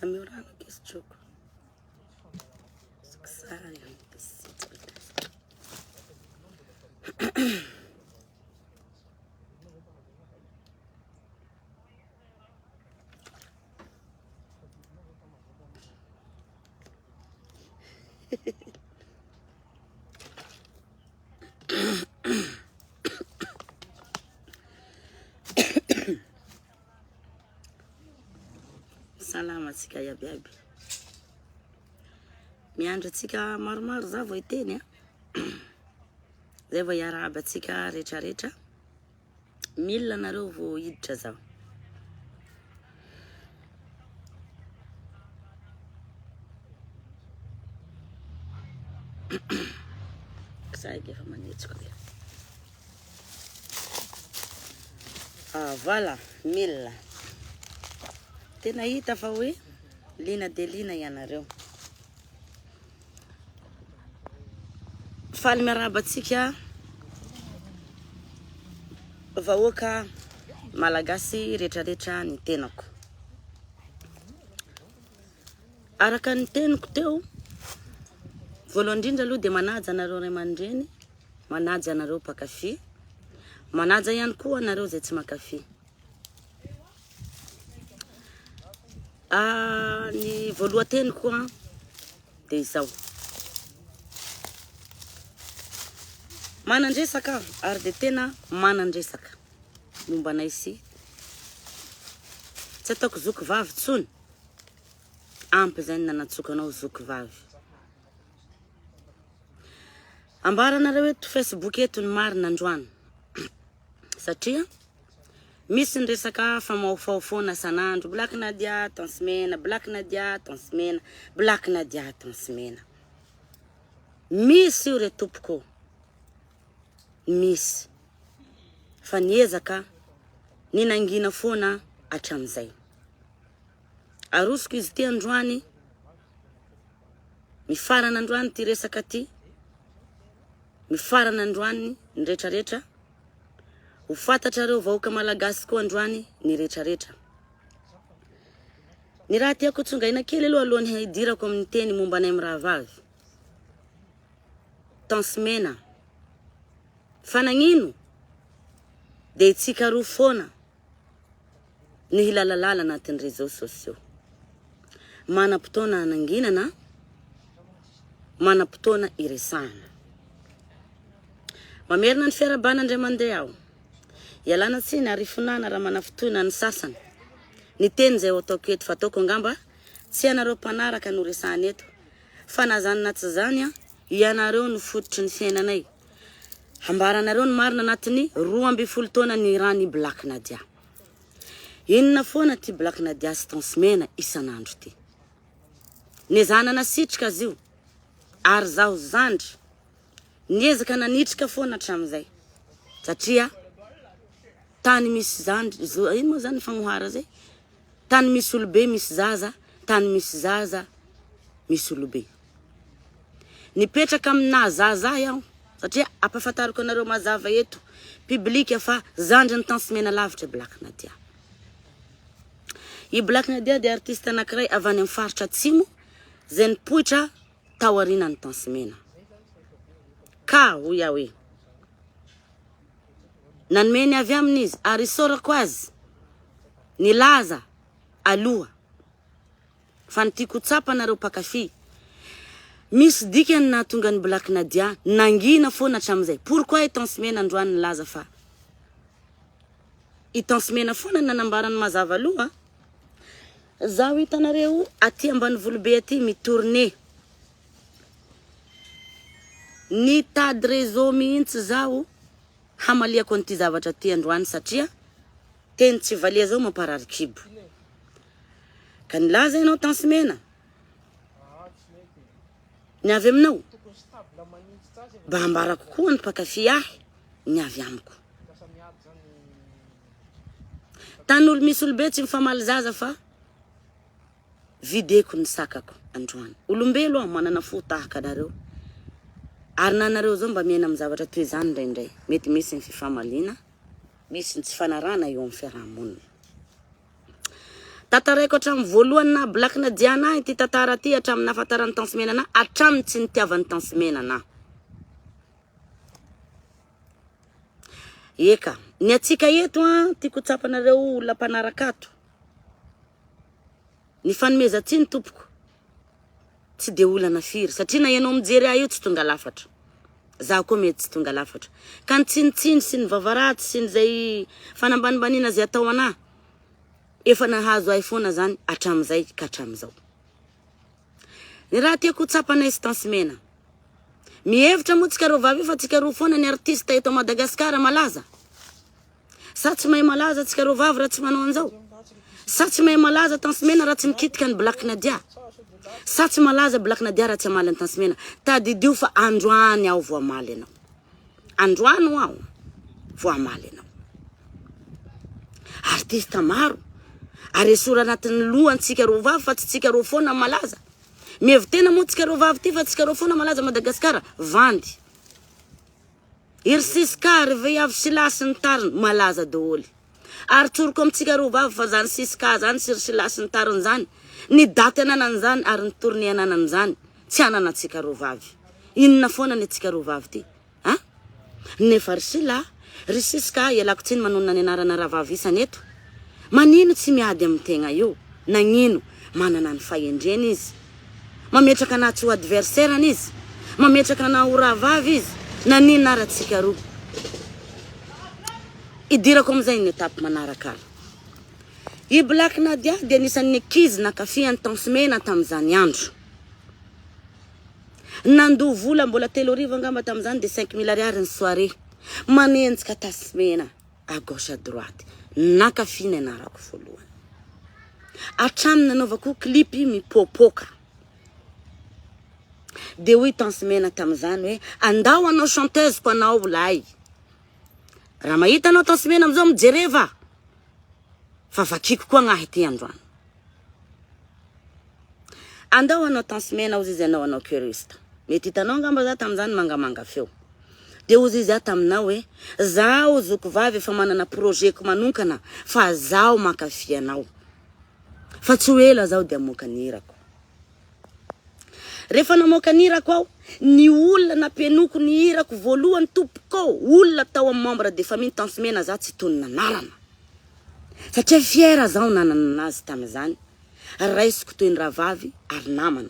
Amorano que esse jogo. Sai, salama tsika iaby iaby. Miandry atsika maromaro za vao iteny zay vao iarahaba atsika rehetra rehetra. 1000 anareo vao hiditra zao. Saig efa manetsika re. Voilà 1000. Tena hita fa hoe lina de lina ianareo. Faly miarahaba atsika vahoaka malagasy rehetra rehetra ny tenako. Araka ny teniko teo, voalohany indrindra aloha de manaja anareo ray aman-dreny, manaja anareo mpakafy, manaja ihany koa anareo zay tsy makafy. Ny voalohan-teniko de izao. Manandresaka ary de tena manandresaka momba anay sy. Tsy ataoko zoky vavy tsony. Ampy zay nanatsokanao zoky vavy. Ambaranareo eto Facebook eto ny marina androany. Satria misy ny resaka famaofao sanandro. Black Nadia ton semaine, Black Nadia ton semaine, Black Nadia ton semaine. Misy io re tompoko. Misy. Fa niezaka ninangina foana atramizay. Arosiko izy ty androany. Mifarana androany ty resaka ty. Mifarana androany ny rehetra rehetra. Ho fantatrareo vahoaka malagasy koa androany ny rehetra rehetra. Ny raha tiako tsongaina kely aloha alohany hidirako amin'ny teny momba anay raha vavy. Ton semaine. Fanagnino de itsika roa foana ny hilalalala anatin'ny réseaux sociaux. Manam-potoana ananginana, manam-potoana iresahana. Mamerina ny fiarabana andray mandeha aho. Ialana tsiny arifonana raha manafotoana ny sasany. Ny teny zay ataoko eto fa ataoko angamba tsy anareo mpanaraka no resahana eto. Fa nazanona tsy zany ianareo no fototry ny fiainanay. Hambaranareo ny marina anatiny 12 taona ny rany Black Nadia. Inona foana ty Black Nadia sy ton semaine isanandro ty. Nezanana sitrika zio. Ary zaho zandry. Niezaka nanitrika foana hatramizay. Satria tany misy zandry, ino moa zany fagnohara zay? Tany misy olobe misy zaza, tany misy zaza misy olobe. Nipetraka amina zaza iaho. Satria apafatariko anareo mazava eto publika fa zandry ny ton semaine lavitra Black Nadia. I Black Nadia de artiste anankiray avy any amin'ny faritra atsimo zay nipoitra tao aorianan'ny ton semaine. Ka hoia hoe nanomeny avy amin'izy ary isorako azy nilaza aloha fa nitiako tsapa anareo mpakafy. Misy dikany nahatonga ny Black Nadia nangina foana hatramizay. Pourquoi i ton semaine androany nilaza fa i ton semaine foana nanambarany mazava aloha. Zaho hitanareo aty ambanivolo be aty mitourné. Ny tady réseau mihitsy zaho hamaliako an'ity zavatra ty androany satria teny tsy valia zao mamparary kibo. Ka nilaza ianao ton semaine. Ny avy aminao. Mba ambarako koa ny mpakafy ahy ny avy amiko. Tan'olo misy olobe tsy mifamaly zaza fa videko ny sakako androany. Olombelo aho manana fo tahaka anareo. Ary nanareo zao mba miaina amin'ny zavatra toy izany indraindray. Mety misy ny fifamalina, misy ny tsy fanarana eo amin'ny fiarahamonina. Tataraiko hatramin'ny voalohany na Black Nadia na ity tatara ty hatramin'ny nahafantarany Tansimena na hatramin'ny tsy nitiavan'ny Tansimena na. Eka, ny atsika eto tiako tsapanareo olona mpanaraka ato. Ny fanomezantsy ny tompoko tsy de olana firy satria na ianao mijery io tsy tonga lafatra. Za koa mety tsy tonga lafatra. Ka ny tsinitsiny sy ny vavaraty sy ny zay fanambanibanina zay atao ana. Efa nahazo ay foana zany hatramizay ka hatramizao. Ny raha tiako tsapanay sy Tansimena. Mihevitra moa tsika ro vavy fa tsika ro foana ny artista eto Madagasikara malaza. Sa tsy mahay malaza tsika ro vavy raha tsy manao an'izao. Sa tsy mahay malaza Tansimena raha tsy mikitika ny Black Nadia. Sa tsy malaza Black Nadia raha tsy amaly ny Tansimena. Tadidio fa androany aho vo amaly anao. Androany aho vo amaly anao. Artista maro. Ary sora anatin'ny lohantsika ro vavy fa tsy tsika ro foana malaza. Mevy tena moa tsika ro vavy ty fa tsika ro foana malaza Madagasikara vandy. Iry Siska reve avy Silasy ny tariny malaza daholo. Ary tsoroko amintsika ro vavy fa zany Siska zany sy Silasy ny tariny zany. Ny daty ananany zany ary ny tourné ananany zany tsy ananatsika ro vavy. Inona foana ny tsika ro vavy ty? Ha? Nefa ry Siska ialako tsiny manona ny anarana raha vavy isaneto. Manino tsy miady amin'ny tegna io? Nagnino manana ny fahendreny izy? Mametraka na tsy ho adversaire izy? Mametraka na ho raha vavy izy? Nanino naratsika roa? Idirako amin'izay ny etapy manaraka. I Black Nadia dia anisan'ny ankizy nakafian'ny Tansimena tamin'izany andro. Nandoha vola mbola 3 arivo angamba tamin'izany de 5 000 ariary ny soirée. Manenjika Tansimena à gauche à droite. Nakafina anarako voalohany. Hatraminy nanaovako klipy mipopoka. De hoy Tansimena tamin'izany hoe andao anao chanteuse mpanao lay. Raha mahita anao Tansimena amizao mijereva. Fa vakiko koa gnahy ty androany. Andao anao Tansimena ozy izy anao choriste. Mety hitanao ngamba za tamin'izany mangamanga feo. De ozy izy taminao hoe zaho zoko vavy efa manana projetko manokana fa zaho mankafy anao. Fa tsy ela zaho de amoaka ny hirako. Rehefa namoaka ny hirako aho, ny olona nampianoko ny hirako voalohany tompoko olona tao amin'ny membre de famille Tansimena za tsy tonona narana. Satria fiera zaho nanana anazy tamin'izany. Raisiko toy ny ravavy ary namana.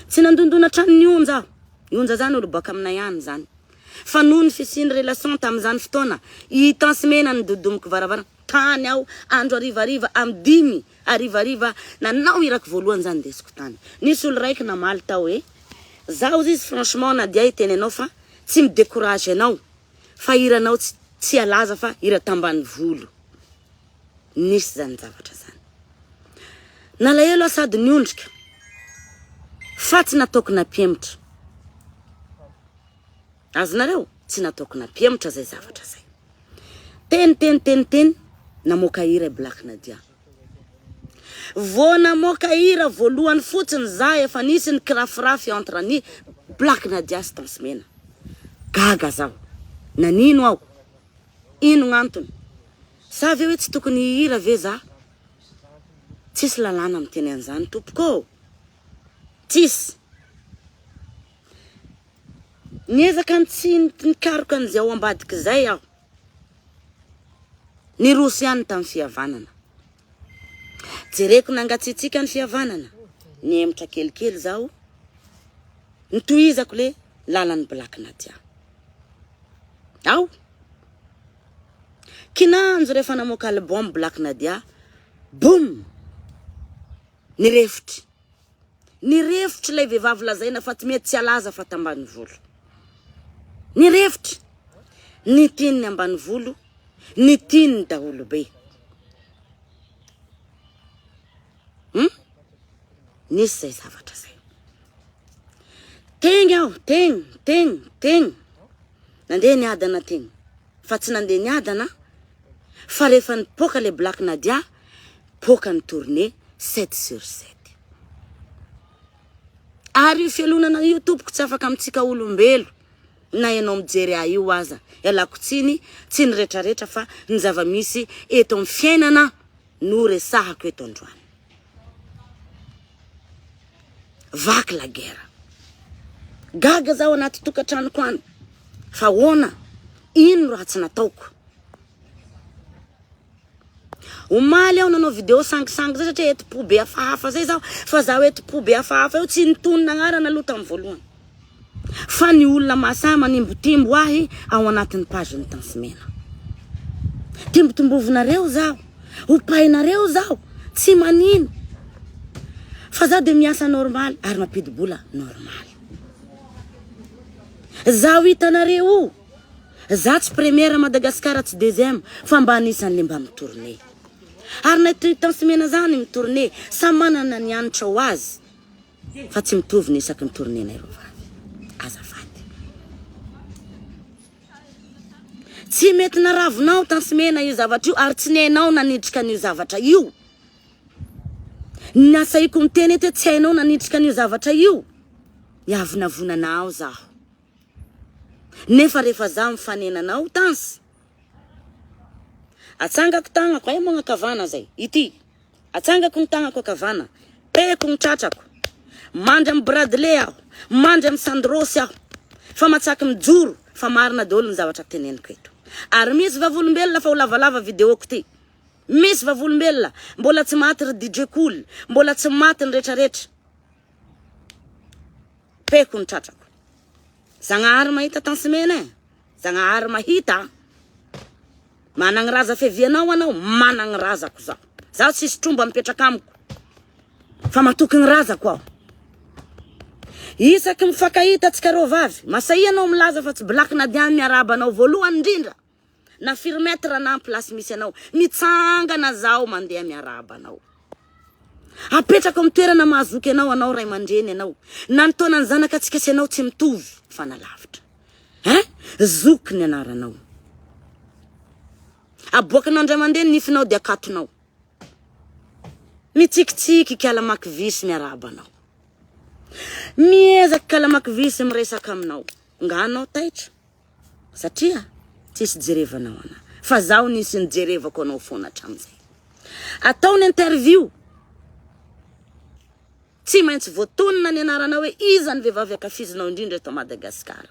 Tsy nandondona trano ny onja. Ny onja zany olo baka aminay ihany zany. Fa noho ny fisiny relation tamin'izany fotoana, i Tansimena ny dodomiko varavara. Tany aho andro arivariva amin'ny 5 arivariva nanao hirako voalohany zany desiko tany. Nisy olo raiky namaly tao hoe zaho izy franchement Nadia iteny anao fa tsy midécourage anao. Fa hiranao tsy alaza fa hira tambany volo. Nisy zany zavatra zany. Nalahelo aho sady niondrika. Fa tsy nataoko nampiemitra. Azonareo tsy nataoko nampiemitra zay zavatra zay. Teny namoaka hira Black Nadia. Vo namoaka hira voalohany fotsiny za efa nisy ny kirafirafy entre ny Black Nadia sy Tansimena. Gaga zaho. Nanino aho? Ino gn'antony? Sa ve hoe tsy tokony hira ve za? Tsisy lalàna miteny an'izany tompoko. Tsisy. Niezaka tsy nikaroka an'izay ao ambadiky zay aho. Nirosy ihany tamin'ny fihavanana. Jereko nangatsitsika ny fihavanana. Niemitra kelikely zaho. Nitohizako le lalan'ny Black Nadia. Ao. Kinanjo rehefa namoaka album Black Nadia. Boom! Nirefitry. Nirefitry lay vehivavy lazaina fa tsy mety tsy alaza fa tambany volo. Nirefitry. Nitiny ambany volo. Nitiny daholo be. Nisy zay zavatra zay. Tegny aho, tegny. Nandeha niadana tegny. Fa tsy nandeha niadana. Fa rehefa nipoka le Black Nadia, poka ny tournée 7/7. Ary io fialonana io tompoko tsy afaka amintsika olombelo. Na ianao mijery io aza. Ialako tsiny, tsy ny retraretra fa ny zava-misy eto amin'ny fiainana no resahako eto androany. Vaky la guerre. Gaga zaho anaty tokantranoko any. Fa hoana, ino raha tsy nataoko. Omaly aho nanao video sangisangy zay satria eti-po be hafahafa zay zaho. Fa zaho eti-po be hafahafa io tsy nitonona agnarana aloha tamin'ny voalohany. Fa ny olona masahy manimbotimbo ahy ao anatin'ny page-ny Tansimena. Timbotombovonareo zaho, opainareo zaho, tsy manino. Fa zaho de miasa normal ary mampidi-bola normal. Zaho hitanareo, zaho tsy première Madagasikara tsy deuxième, fa mba anisan'le mba mitourné. Ary na Tansimena zany mitourné, samy manana ny anitra ho azy. Fa tsy mitovy ny isaky mitourné na ireo vavy. Azafady. Tsy mety naravinao Tansimena io zavatra io, ary tsy nenao nanidrika an'io zavatra io. Nasaiko miteny eto tsy hainao nanidrika an'io zavatra io. Iavinavonanao zaho. Nefa rehefa zaho mifanenanao Tansy. Atsangako tagnako ay mga kavana zay. Ity. Atsangako ny tagnako kavana. Peko ny tratrako. Mandra amin'ny Bradley aho. Mandra amin'ny Sandrosy aho. Fa matsaky mijoro. Fa marina daholo ny zavatra teneniko eto. Ary misy vavolombelona fa ho lavalava videoko ty. Misy vavolombelona. Mbola tsy maty ry DJ Cool. Mbola tsy maty ny retraretra. Peko ny tratrako. Zagnahary mahita Tansimena. Zagnahary mahita. Managny raza fevianao anao. Managny razako zaho. Zaho sisy tromba mipetraka amiko. Fa matoky ny razako aho. Isaky mifakahita tsika reo vavy. Masahia anao milaza fa tsy blaky na diany miaraba anao voalohany indrindra. Na firmetra na place misy anao. Mitsangana zaho mandeha miaraba anao. Apetraka amin'ny toerana mahazoky anao ray aman-dreny anao. Na nitaona ny zanaka atsika sy anao tsy mitovy. Fa nalavitra. Zoky ny anaranao. Aboakanao ndray mandeha nifinao dia akatonao. Mitsikitsiky kalamaky visy miaraba anao. Miezaka kalamaky visy miresaka aminao. Nga anao taitra. Satria tsisy jerevanao ana. Fa zaho nisy nijerevako anao foana hatramizay. Atao ny interview. Tsy maintsy voatonina ny anaranao hoe iza ny vehivavy akafizinao indrindra eto Madagasikara.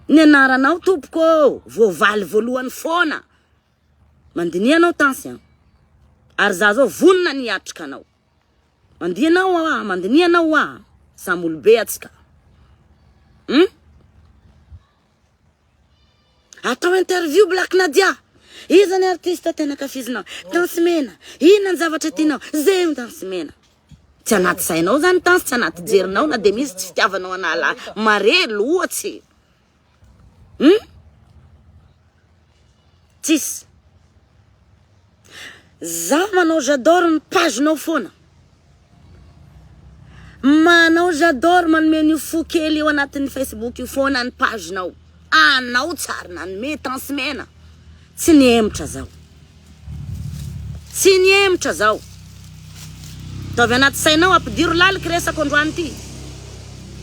Ny anaranao tompoko, voavaly voalohany foana. Mandinianao Tansy. Ary za zao vonina ny atrika anao. Mandinianao ah. Samolobe atsika. Atao interview Black Nadia. Iza ny artista tena kafizinao. Tansimena. Ina ny zavatra tianao. Zay Tansimena. Tsy anaty sainao zany Tansy, tsy anaty jerinao na de misy tsy fitiavanao anala mare loatsy. Tsisy. Zaho manao j'adore ny page-nao foana. Manao j'adore manome ny fo kely eo anatin'ny Facebook io foana ny page-nao. Anao tsara nanome Tansimena. Tsy niemitra zaho. Tsy niemitra zaho. Tavy anaty sainao ampidiro laliky resako androany ty.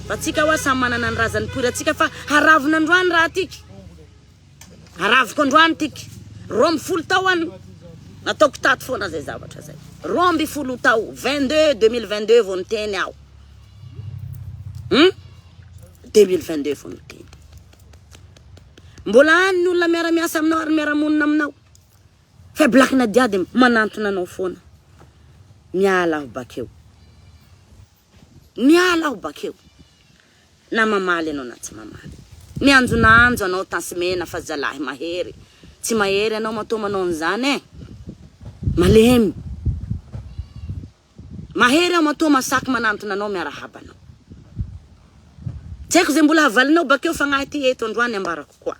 Fa tsika hoa samy manana ny razany poira tsika fa haravina androany raha tiky. Haraviko androany tiky. Romby folo tao any. Nataoko tato foana zay zavatra zay. Romby folo tao. 2022 vao niteny aho. 2022 vao niteny. Mbola any ny olona miara-miasa aminao ary miara-monina aminao. Fa Black Nadia de manantona anao foana. Miala aho bakeo. Miala aho bakeo. Na mamaly anao na tsy mamaly. Mianjonanjo anao Tansimena fa zalahy mahery. Tsy mahery anao matao manao an'izany Malemy. Mahery aho matao masaky manantona anao miarahaba anao. Tsy haiko zay mbola havalinao bakeo fagnahy ty eto androany ambarako koa.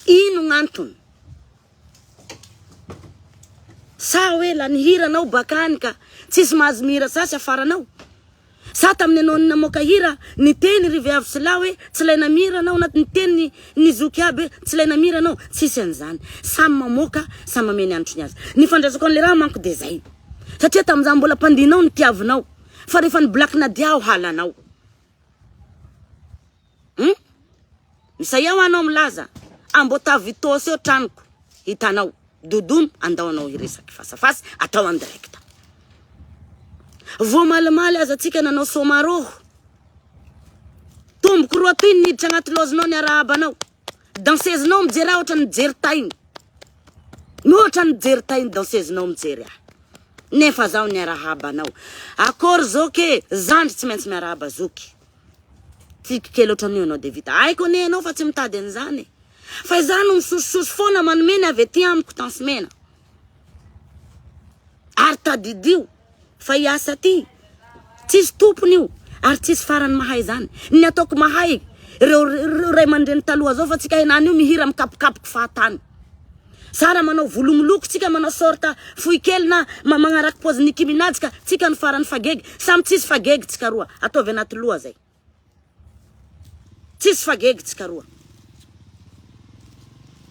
Ino ngantony? Sa hoe la nihiranao bakany ka tsisy mahazo mihira sasy afaranao. Sa tamin'ny anao namoaka hira niteny riviavy sila hoe tsy laina mihira anao na niteny ny zoky aby tsy laina mihira anao. Tsisy an'izany. Samy mamoaka, samy mameny andro ny azy. Ny fandraisako an'le raha manko de zay. Satria tamin'izany mbola mpandinao ny tiavinao. Fa rehefa ny Black Nadia halanao. Misy ao anao milaza ambota vitosy eo tranoko hitanao dodono andao anao hiresaky fasafasy atao en direct. Vao malimaly aza tsika nanao somaroho tomboko roa toy niditra agnaty lozinao ny arabanao dansezinao mijery ohatra ny mijery tainy ohatra ny mijery tainy dansezinao mijery nefa zaho ny arahabanao akory zoke zandry tsy maintsy miarahaba zoky tiky kely ohatra anio anao de vita aiko ne anao fa tsy mitady an'izany fa izany misosososy foana manomeny avy ety amiko tansimena ary tadidio fa iasa ty tsisy tompony io ary tsisy farany mahay zany ny ataoko mahay reo ray mandreny taloha zao fa tsika henany io mihira mikapokapoko fahatany sara manao volomoloko tsika manao sorta foy kely na magnaraky pose Nicki Minaj ka tsika ny farany fagegy samy tsisy fagegy tsika roa ataovy anaty loha zay tsisy fagegy tsika roa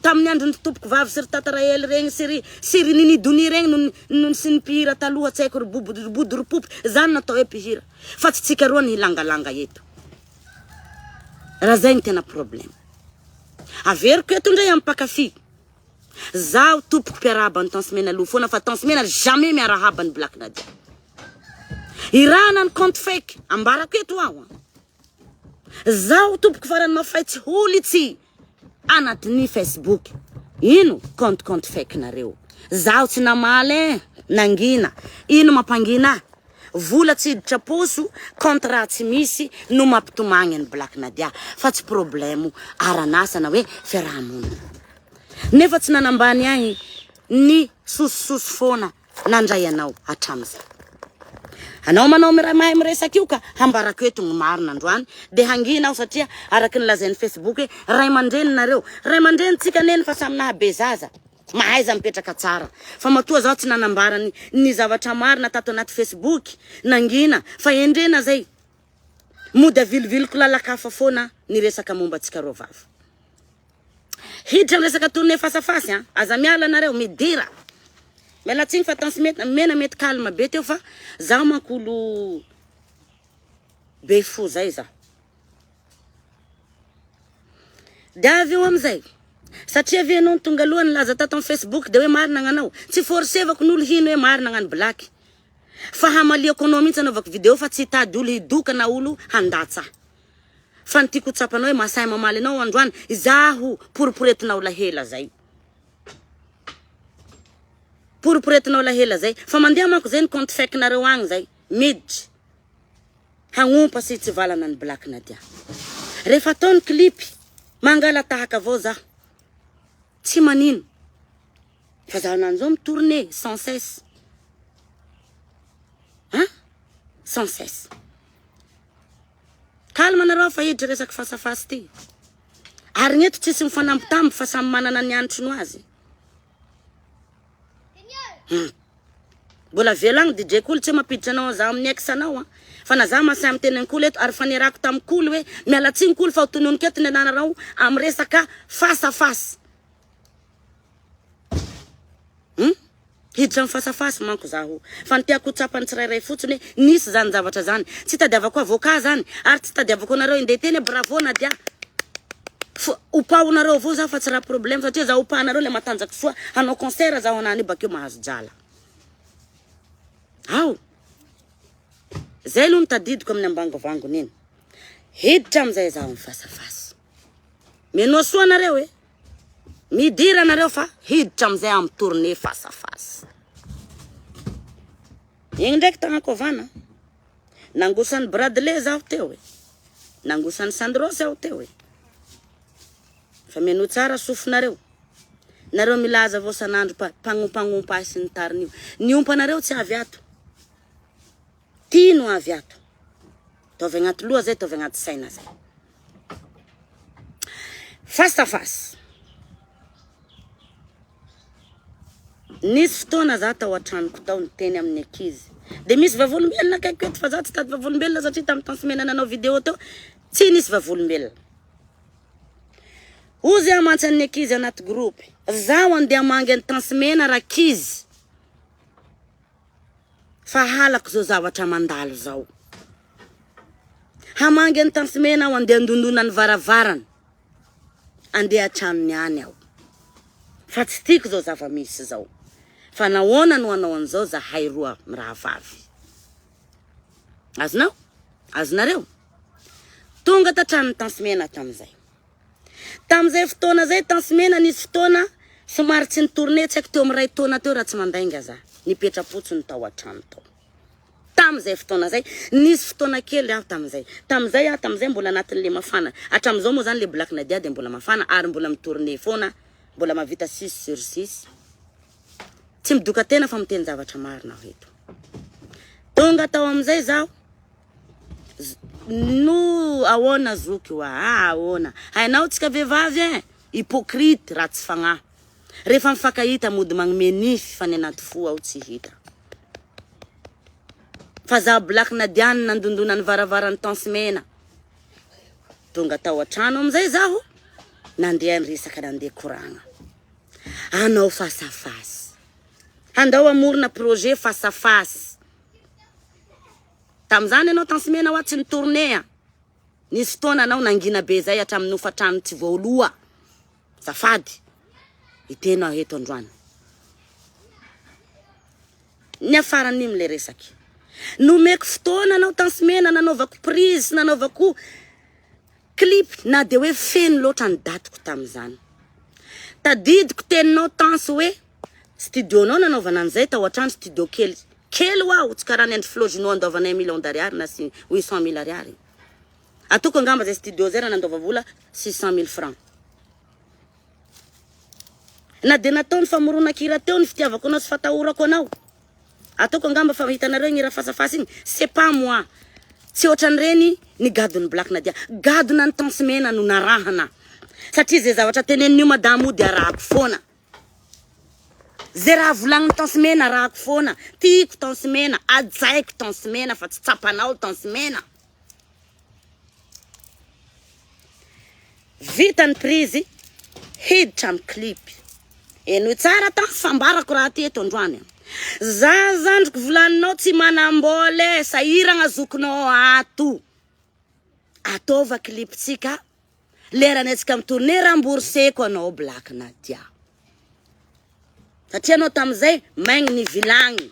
tamin'ny androny tompoko vavy sy ry tataraely regny sy ry ninidoni regny no sy ny mpihira taloha tsy haiko ry body ry popy zany natao hoe mpihira fa tsy tsika roa ny hilangalanga eto raha zay ny tena problème averiko eto ndray amin'ny mpakafy zaho tompoko mpiarahaba ny tansimena aloha foana fa tansimena jamais miarahaba ny Black Nadia irana ny compte fake ambarako eto aho zaho tompoko farany mafaitsy holitsy anatin'ny Facebook ino compte fake nareo zaho tsy namaly nangina ino mampangina vola tsy hiditra poso contrat tsy misy no mampitomagny ny Black Nadia fa tsy problème aranasa na hoe fiarahamonina nefa tsy nanambany agny ny sosososy foana nandray anao hatramizay anao manao mahay miresaky io ka hambarako eto ny marina androany de hangina aho satria araky ny lazain'ny Facebook hoe ray mandreny nareo ray mandreny tsika neny fa samy nahabe zaza mahaiza mipetraka tsara fa matoa zaho tsy nanambarany ny zavatra marina tato anaty Facebook nangina fa endrena zay mody aviliviliko lalakafa foana ny resaka momba tsika roa vavy hiditra ny resaka tourné fasafasy aza miala nareo midira miala tsiny fa tansimena mena mety kalma be teo fa zaho makolo be fo zay zaho davy eo amizay satria avy anao tonga aloha laza tato amin'ny Facebook de hoe marina agnanao tsy forsevako n'olo hino hoe marina agnano Black fa hamaliako anao mihitsy anaovako video fa tsy hitady olo hidoka na olo handatsa fa ntiako tsapanao hoe masay mamaly anao androany zaho poriporetinao lahela zay poriporetinao lahela zay fa mandeha manko zay ny compte fake nareo agny zay miditry hagnompa sy tsy valana ny Black Nadia rehefa ataony clip mangala tahaka avao zaho tsy manino fa zaho nanzo mitourné sans cesse sans cesse kalma nareo fa hiditra resaky fasafasy ty ary neto tsisy mifanambitamby fa samy manana ny antrony azy mbola velagny DJ Cool tsy mampiditra anao zaho amin'ny ex anao fa na zaho masay amin'ny tenenkolo eto ary fanerako tamin'ny Cool hoe mialatsiny Cool fa hotononiko eto ny anarao amin'ny resaka fasafasy hiditra amin'ny fasafasy manko zaho fa ny tiako tsapany tsirairay fotsiny hoe nisy zany zavatra zany tsy tadiavako avocat zany ary tsy tadiavako nareo indeha teny bravo Nadia upaonareo avao zaho fa tsy raha problème satria zaho upahanareo le matanjaky soa hanao concert zaho anany bakeo mahazo jala ao zay aloha nitadidiko amin'ny ambangovango neny hiditra amizay zaho amin'ny fasafasy menoa soa nareo midira nareo fa hiditra amizay amin'ny tourné fasafasy igny ndraiky tagnakovana nangosany Bradley zaho teo nangosany Sandros aho teo fa meno tsara sofinareo nareo milaza avao sanandro pagnompagnompa sy ny tariny io ny ompanareo tsy avy ato tino avy ato tovy agnaty loha zay tovy agnaty saina zay fasafasy nisy fotoana zaho tao antranoko tao niteny amin'ny ankizy de misy vavolombelona akaiky eto fa zaho tsy tady vavolombelona satria tamin'ny tansimena nanao vidéo teo tsy nisy vavolombelona ozy amantsy amin'ny ankizy anaty groupe zaho andeha mangy ny tansimena rakizy fa halako zao zavatra mandalo zao hamangy ny tansimena aho andeha andondona ny varavarana andeha tranony any aho. Fa tsy tiako zao zava-misy zao. Fa nahoana no anao an'izao zahay roa mirahavavy. Azonao? Azonareo? Tonga tatrano Tansimena tam'izay. Tam'izay fotoana zay Tansimena nisy fotoana somary tsy nitourné tsy haiko teo amin'ny ray taona teo raha tsy mandainga za. Nipetrapotsiny tao an-trano tao. Tam'izay fotoana zay nisy fotoana kely aho tam'izay. Tam'izay mbola anatin'le mafana. Hatram'izao moa zany le Black Nadia dia mbola mafana ary mbola mitourné foana, mbola mavita 6/6. Tsy midoka tena fa miteny zavatra marina aho eto. Tonga tao am'izay zaho no ahoana zoky wa ahoana. Hainao tsika vehivavy hypocrite raha tsy fagnahy. Rehefa mifankahita mody magnome nify fa ny anaty fo aho tsy hita. Fa za Black Nadia nandondona ny varavaran'ny Tansimena. Tonga tao an-trano am'izay zaho nandeha niresaka nandeha koragna. Anao face à face. Andao amorona projet face à face. Tam'izany anao Tansimena wa tsy nitourné. Nisy fotoana anao nangina be zay hatramin'ny hofatrano tsy voaloha. Zafady. Itenao eto androany. Ny afara nim le resaky. Nomeko fotoana anao Tansimena nanaovako prise, nanaovako clip na de hoe feno loatra ny datiko tam'izany. Tadidiko teninao Tansi hoe studio nao nanaovana an'izay tao an-trano studio kely. Kely wow, tsy karaha ny Andry Floginot andovana 1 million d'ariary na 800 000 ariary. Atoko angamba zay studio zay raha nandova vola 600 000 francs. Na de nataony famoronan-kira teo ny fitiavako anao sy fatahorako anao. Atoko angamba fa hitanareo ny raha face-à-face igny, c'est pas moi. Tsy ohatran'ireny ny gadon'ny Black Nadia. Gadona ny Tansimena no narahana. Satria zay zavatra tenen'io madamo io dia arahako foana. Zay raha volagnin'ny Tansimena arahako foana. Tiako Tansimena, ajaiko Tansimena fa tsy tsapanao Tansimena. Vita ny prise, hiditra amin'ny clip. Eno tsara ta fambarako raha ty eto androany. Za zandriko volaninao tsy manambole, sahiragna zokinao ato. Atova clip tsika. Lerany atsika mitourné rembourseko anao Black Nadia. Satria anao tam'izay maigny ny vilagny.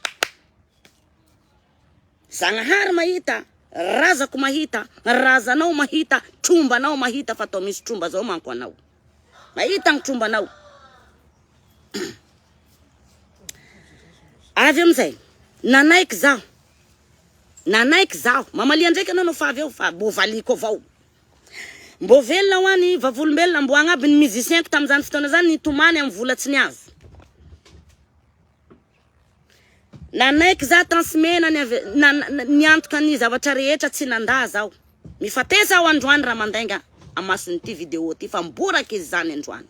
Zagnahary mahita, razako mahita, razanao mahita, trombanao mahita fa atao misy tromba zao manko anao. Mahita ny trombanao. Avy am'izay, nanaiky zaho. Nanaiky zaho. Mamalia ndraiky anao no fa avy eo fa mbo valiko avao. Mbo velona ho any vavolombelona mbo agnaby ny musicienko tam'izany fotoana zany nitomany amin'ny volatsiny azy. Nanaiky za Tansimena niantoka ny zavatra rehetra tsy nandà zaho. Mifatesa aho androany raha mandainga amasony ty vidéo ty fa mboraka izy zany androany.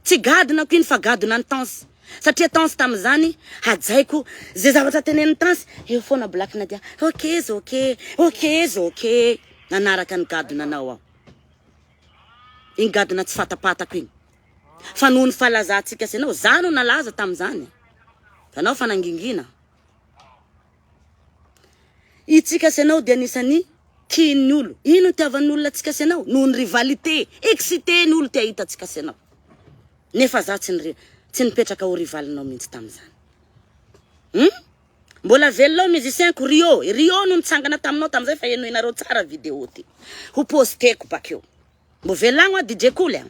Tsy gadonako iny fa gadona ny Tansi. Satria Tansi tam'izany hajaiko zay zavatra tenen'ny Tansi. Eo foana Black Nadia. Ok. Nanaraka ny gadona anao aho. Iny gadona tsy fatapatako iny. Fa noho ny falazantsika senao, za no nalaza tam'izany. Anao fa nangingina. Itsika senao dia anisany tian'ny olo. Ino tiavan'olona tsika senao? Noho ny rivalité. Excité ny olo tia hitatsika senao. Nefa za tsy nipetraka ho rivalinao mihitsy tam'izany. Mbola velonao musicienko Rio. Rio no nitsangana taminao tam'izay fa eno inareo tsara vidéo ty. Ho posteko bakeo. Mbo velagno DJ Cool.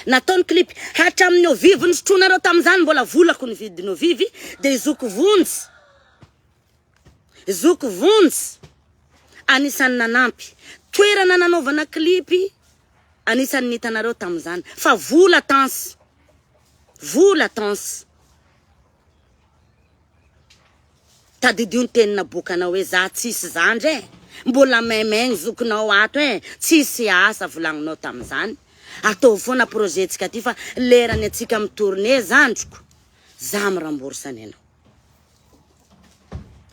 Nataony clip hatramin'ny ovivy nisotronareo tam'izany mbola volako ny vidin'ny ovivy dia izoko vonjy. Izoko vonjy. Anisan'ny nanampy. Toerana nanaovana clipy anisan'ny nitanareo tam'izany. Fa vola Tansi. Vola Tansi. Tadidio ny tenina bokanao hoe za tsisy zandry mbola maimay zokinao ato tsisy asa volagninao tam'izany. Atao foana projet-tsika ty fa lerany atsika mitourné zandriko. Za miramborsany anao.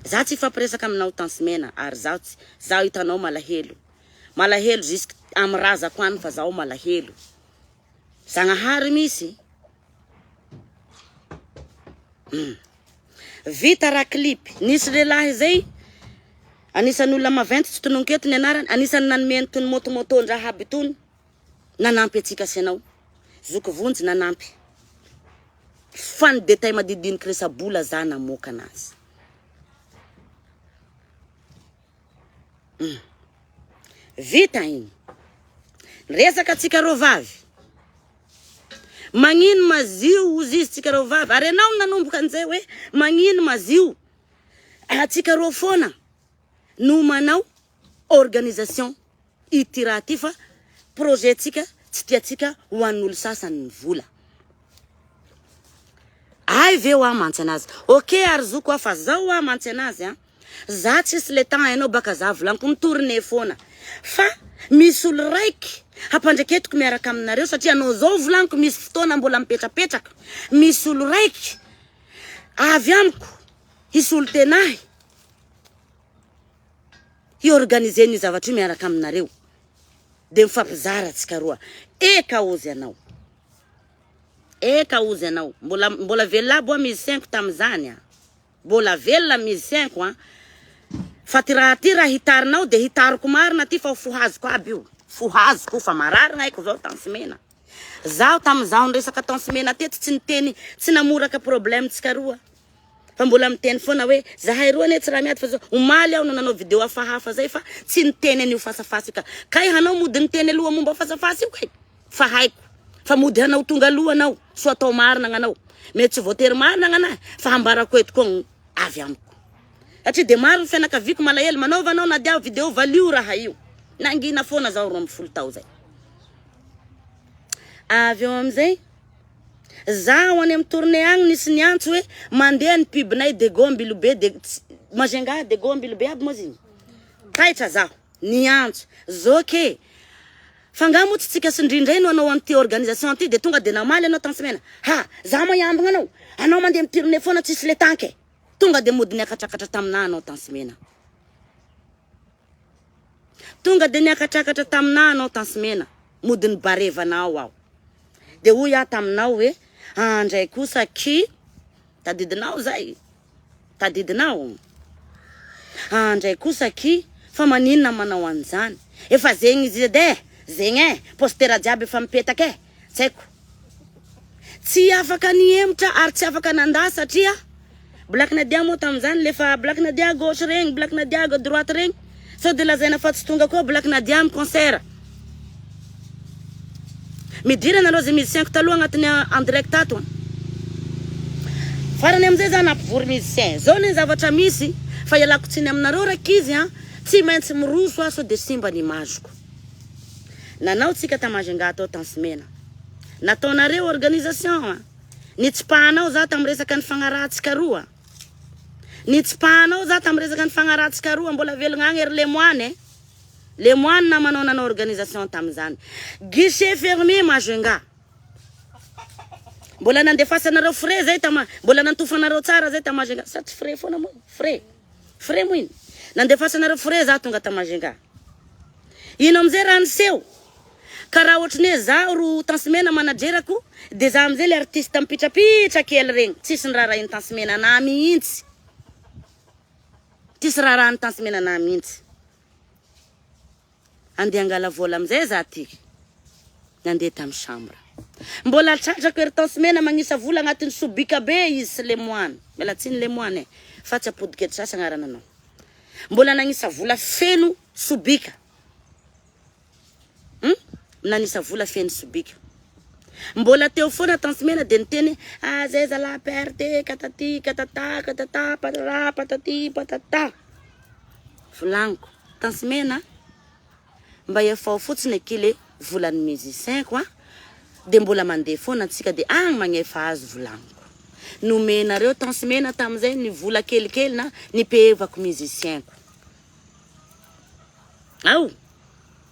Za tsy fampiresaka aminao Tansimena ary za hitanao malahelo. Malahelo jusque amin'ny razako any fa zaho malahelo. Zagnahary misy. Vita raha clip. Nisy lelahy zay Anisan'ny olona maventy tsy tononketo ny anarany, anisan'ny nanomeny tony motomotondraha aby tony, nanampy atsika sianao. Zoko vonjy nanampy. Fan detay madidiniky resabola za namoaka anazy. Vita iny. Resaka tsika ro vavy. Magnino mazio ozy izy tsika ro vavy. Ary anao nanomboka an'izay hoe magnino mazio. Atsika ro fona no manao organisation itiraty fa projet tsika tsy tiatsika ho an'olo sasany ny vola. Ay ve ho amantsy anazy. Ok ary zoko fa zao amantsy anazy za tsisy le temps hainao baka za volaniko mitourne foana. Fa misy olo raiky hampandraketiko miaraka aminareo satria anao zao volaniko misy fotoana mbola mipetrapetraka. Misy olo raiky avy amiko hisy olo tenahy i-organiser ny zavatra io miaraka aminareo. De mifampizara tsika roa. Eka ozy anao. Eka ozy anao. Mbola velona boa misy 5 tamizany. Mbola velona misy 5 fa ty raha hitarinao de hitariko marina ty fa fohaziko aby io. Fohaziko fa mararina haiko zao tansimena. Zaho tamizao resaka tansimena teto tsy niteny tsy namoraka problème tsika roa. Fa mbola miteny foana hoe zahay roa ne tsy raha miady fa zao omaly aho nanao video hafahafa zay fa tsy niteny an'io fasafasy ka. Kay hanao mody niteny aloha momba fasafasy io kay. Fa haiko. Fa mody hanao tonga aloha anao. So atao marina anao. Mety tsy voatery marina anao fa hambarako eto koa avy amiko. Atri de maro fianakaviko malahelo manaova anao na dia video valio raha io. Nangina foana zao 12 tao zay. Avy eo amizay zaho any amin'ny tournée agny nisy niantso hoe mandeha ny pibinay de gombilobe de mazenga de gombilobe aby moziny. Taitra zaho niantso zoke fangamo tsika sindrindray no anao anty organisation ty de tonga de namaly anao tansimena. Ha za mayambagna anao. Anao mandeha amin'ny tournée foana tsisy le tanke. Tonga de mody niakatrakatra tamina anao tansimena. Tonga de niakatrakatra tamina anao tansimena. Mody ny barevanao aho. De hoy taminao hoe andray kosa ki tadidinao zay. Tadidinao. Andray kosa ki fa maninona manao an'izany. Efa zegny izy de zegny postera jiaby efa mipetaka tsaiko. Tsy afaka niemotra ary tsy afaka nanda satria Black Nadia mo tamizany lefa Black Nadia gauche regny, Black Nadia droite regny. So de lazaina fa tsy tonga koa Black Nadia am concert. Midirana aloha zay musicien taloha agnatiny en direct ato. Farany amizay za nampivory musicien. Zao ny zavatra misy fa ialako tsiny aminareo raky izy tsy maintsy miroso so de simba ny imaziko. Nanao tsika tamazenga atao tansimena. Nataonareo organisation. Nitsipahanao za tam resaka ny fagnarahantsika roa. Nitsipahanao za tam resaka ny fagnarahantsika roa mbola velogna agny ery lemoine. Lemoine na manao nanao organisation tamizany. Guichet fermé mazenga. Mbola nandefasanareo frais zay tama mbola nantofanareo tsara zay tamazenga. Sa tsy frais foana mo frais. Frais mo iny. Nandefasanareo frais za tonga tamazenga. Ino amizay raha niseho. Karaha ohatriny za ro tansimena managerako de za amizay le artiste mipitrapitra kely regny tsisy raha iny tansimena na mihitsy. Tsisy raha ny tansimena na mihitsy. Ande angala vola amizay za tiky. Nandeha tam chambre. Mbola tratrako ery tansimena magnisa vola agnatiny sobika be izy sy lemoine. Mela tsiny lemoine fa tsy apodiketo sasa agnarana anao. Mbola nagnisa vola feno sobika. Nanisa vola feno sobika. Mbola teo foana tansimena de niteny zay zala perte katati katata katata patara patati patata. Volaniko tansimena mba efa fotsiny kile volan'ny musicien quoi. De mbola mandeha foana antsika de agny magnefa azy volaniko. Nomenareo tansimena tamizay ny vola kelikely na nipehevako musicien ko. Ao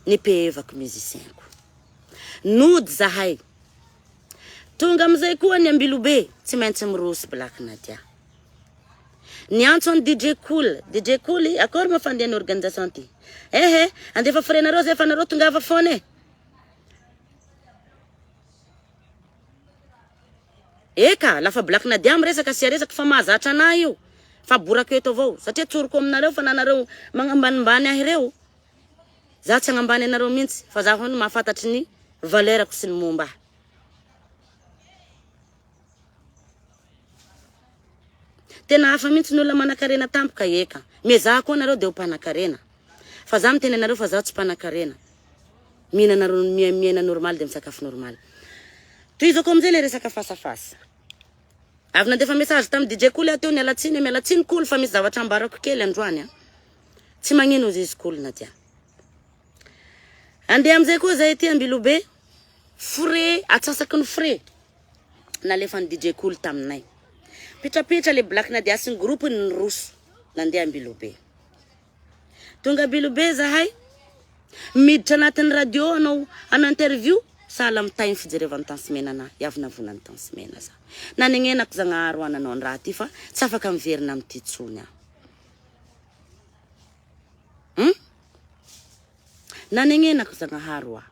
nipehevako musicien ko. Nody zahay. Tonga amizay koa ny Ambilobe tsy maintsy miroso Black Nadia. Niantso ny DJ Cool. DJ Cool akôry mafandeha ny organisation ty. Andefa frenareo zay fa nareo tonga ava foana Eka, lafa Black Nadia miresaka sia resaka fa mahazatra anahy io. fa borako eto avao satria tsoroko aminareo fa nanareo magnambanimbany ahy ireo za tsy agnambany anareo mihitsy fa za hono mahafantatry ny valerako sy ny momba tena hafa mihitsy ny olona manan-karena tampoka eka me za koa anareo de ho mpanan-karena fa za miteny anareo fa za tsy mpanan-karena miaina normal de misakafo normal toizako amizay le resaka fasafasa avy nandefa message tam DJ Cool ateo mialatsiny cool fa misy zavatra ambarako kely androany tsy magnino izy cool na tia ande amizay koa zay ty Ambilobe frais atsasaky ny frais nalefa ny DJ Cool taminay pitra le Black Nadia sy groupe ny roso nandeha Ambilobe tonga Ambilobe zahay miditra anatin'ny radio anao an interview sala mitay fijerevany tan semaine na yavina vonany tan semaine za nanenenako zagnaharo ananao raha ty fa tsy afaka miverina amity tsony nanenenako zagnaharo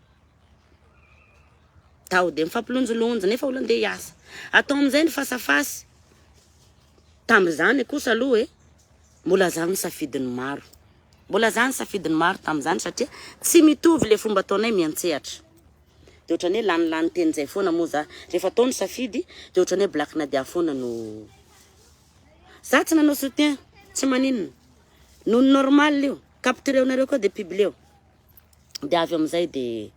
tao de mifampilonjolonja nefa olo ande hiasa atao amizay ny fasafasy tamizany kosa aloha mbola zany safidiny maro tamizany satria tsy mitovy le fomba ataonay miantsehatra de otrany lany teny zay foana mo za rehefa taony safidy de otrany Black Nadia foana no za tsy nanao soutien tsy maninona no normal io captureo nareo koa de publieo de avy amizay de